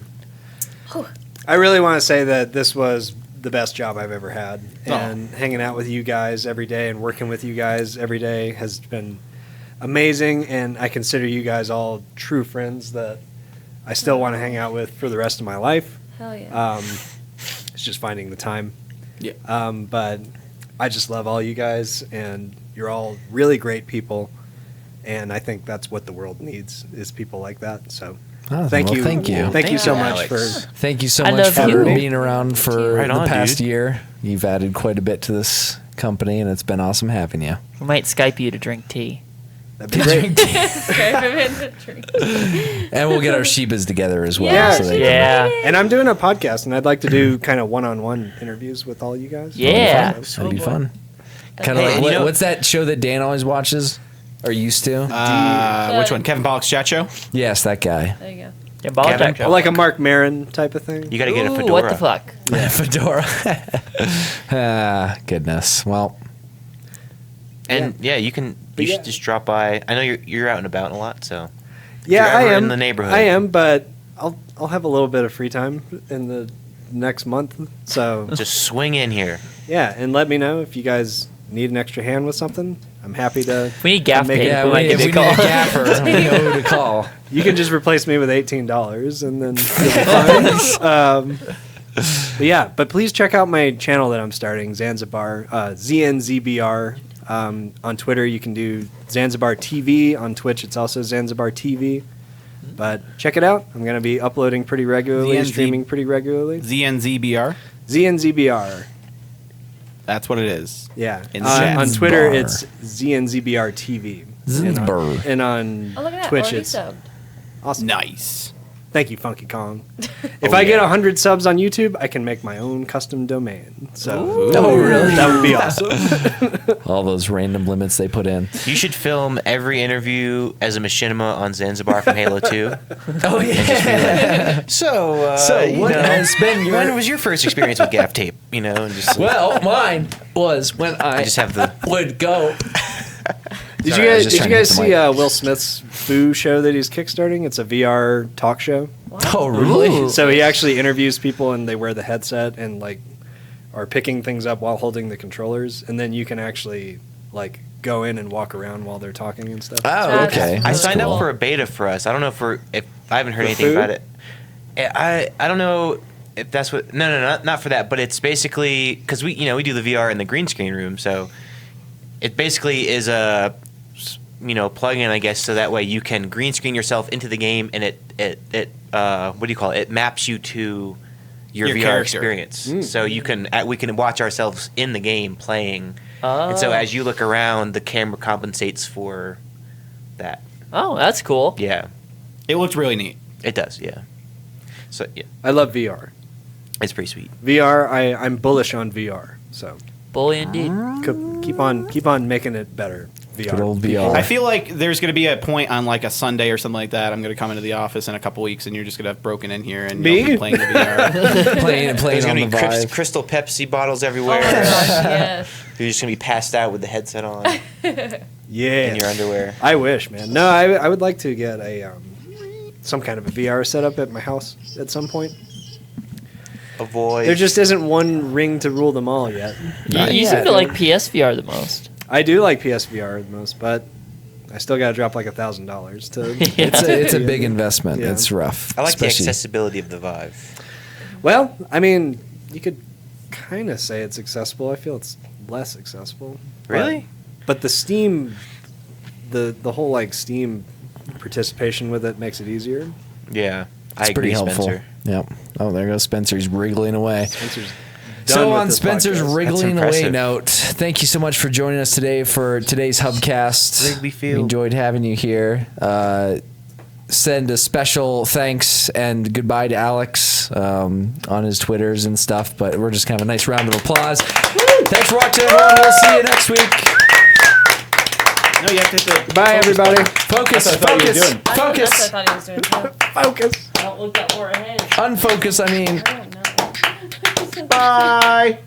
I really want to say that this was the best job I've ever had, and hanging out with you guys every day and working with you guys every day has been amazing. And I consider you guys all true friends that I still want to hang out with for the rest of my life. Hell yeah. It's just finding the time. Yeah. But I just love all you guys, and you're all really great people. And I think that's what the world needs is people like that. So Oh, thank well, you. thank you. Thank you so you, much Alex. for. Thank you so I much love for you. being around for Right the on, past dude. year. You've added quite a bit to this company, and it's been awesome having you. We might Skype you to drink tea. That'd be great. And we'll get our Shebas together as well. Yeah, so they Yeah. And I'm doing a podcast, and I'd like to do kind of one-on-one interviews with all you guys. Yeah. That'd be fun. Kind of Hey, like and you know- what's that show that Dan always watches or used to? Which one? Kevin Pollock's chat show? yes, that guy. There you go. Yeah, ball Kevin? jack. Like a Mark Maron type of thing. You got to get a Ooh, fedora. what the fuck? Fedora. Ah, goodness. Well, And yeah, you can. But You yeah. should just drop by. I know you're out and about a lot, so Yeah, you're I ever am in the neighborhood. I am, but I'll have a little bit of free time in the next month. So just swing in here. yeah, and let me know if you guys need an extra hand with something. I'm happy to. We need gaff make tape. it- yeah, we might if give we you need a a call. gaffer, we know who to call. You can just replace me with $18, and then you'll be fine. But yeah, but please check out my channel that I'm starting, Zanzibar, ZNZBR. On Twitter, you can do Zanzibar TV. On Twitch, it's also Zanzibar TV. But check it out. I'm going to be uploading pretty regularly, ZNZ streaming pretty regularly. ZNZBR. ZNZBR. That's what it is. Yeah. In the chat. On Twitter, Bar. it's ZNZBR TV. Zinsbar. And on Oh, look at that. Twitch, Already it's subbed. awesome. Nice. Thank you, Funky Kong. If I get 100 subs on YouTube, I can make my own custom domain. So Oh, really? that would be awesome. All those random limits they put in. You should film every interview as a machinima on Zanzibar from Halo 2. Oh, yeah. So, what has been your... when was your first experience with gaff tape? You know, and just Well, mine was when I just have the. would go... Did Sorry, you I was guys, just did you trying to guys hit the see mic. Will Smith's Foo show that he's kickstarting? It's a VR talk show. Oh, really? Ooh. So he actually interviews people and they wear the headset and like are picking things up while holding the controllers, and then you can actually like go in and walk around while they're talking and stuff. Oh, okay. I That's signed cool. up for a beta for us. I don't know if I haven't heard For anything food? about it. I don't know if that's what. No, not for that. But it's basically because we do the VR in the green screen room, so it basically is a plug-in, I guess, so that way you can green screen yourself into the game, and it what do you call it? It maps you to your VR character. experience. So we can watch ourselves in the game playing, Oh. and so as you look around, the camera compensates for that. Oh, that's cool. Yeah, It looked really neat. it does. Yeah. So yeah, I love VR. it's pretty sweet. VR, I'm bullish on VR. So Bully indeed. keep on making it better. VR. Good old VR. I feel like there's going to be a point on like a Sunday or something like that. I'm going to come into the office in a couple weeks, and you're just going to have broken in here and Me? you'll be playing the VR. playing There's on gonna the be Vive. crystal Pepsi bottles Oh everywhere. my gosh, yes. You're just gonna be passed out with the headset on Yeah. in your underwear. I wish, man. No, I would like to get a some kind of a VR setup at my house at some point. Avoid. There just isn't one ring to rule them all yet. You seem to like PSVR the most. I do like PSVR the most, but I still got to drop like $1,000 to. It's a big investment. Yeah. It's rough. I like the especially- accessibility of the Vive. Well, I mean, you could kind of say it's accessible. I feel it's less accessible. Really? But the Steam, the whole like Steam participation with it makes it easier. Yeah, It's I pretty agree, helpful. Spencer. Yep. Oh, there goes Spencer. He's wriggling away. Spencer's So done with on this Spencer's podcast. wriggling That's away impressive. note, thank you so much for joining us today for today's Hubcast. Wrigley We Field. enjoyed having you here. Send a special thanks and goodbye to Alex on his Twitters and stuff, but we're just kind of a nice round of applause. Thanks for watching, everyone. We'll see you next week. No, you have to hit the Bye, everybody. Focus, That's what I thought you were focus, doing. That's what focus. I thought he was doing too. Focus. Don't look that far ahead. Unfocus, I mean. I don't know. Bye.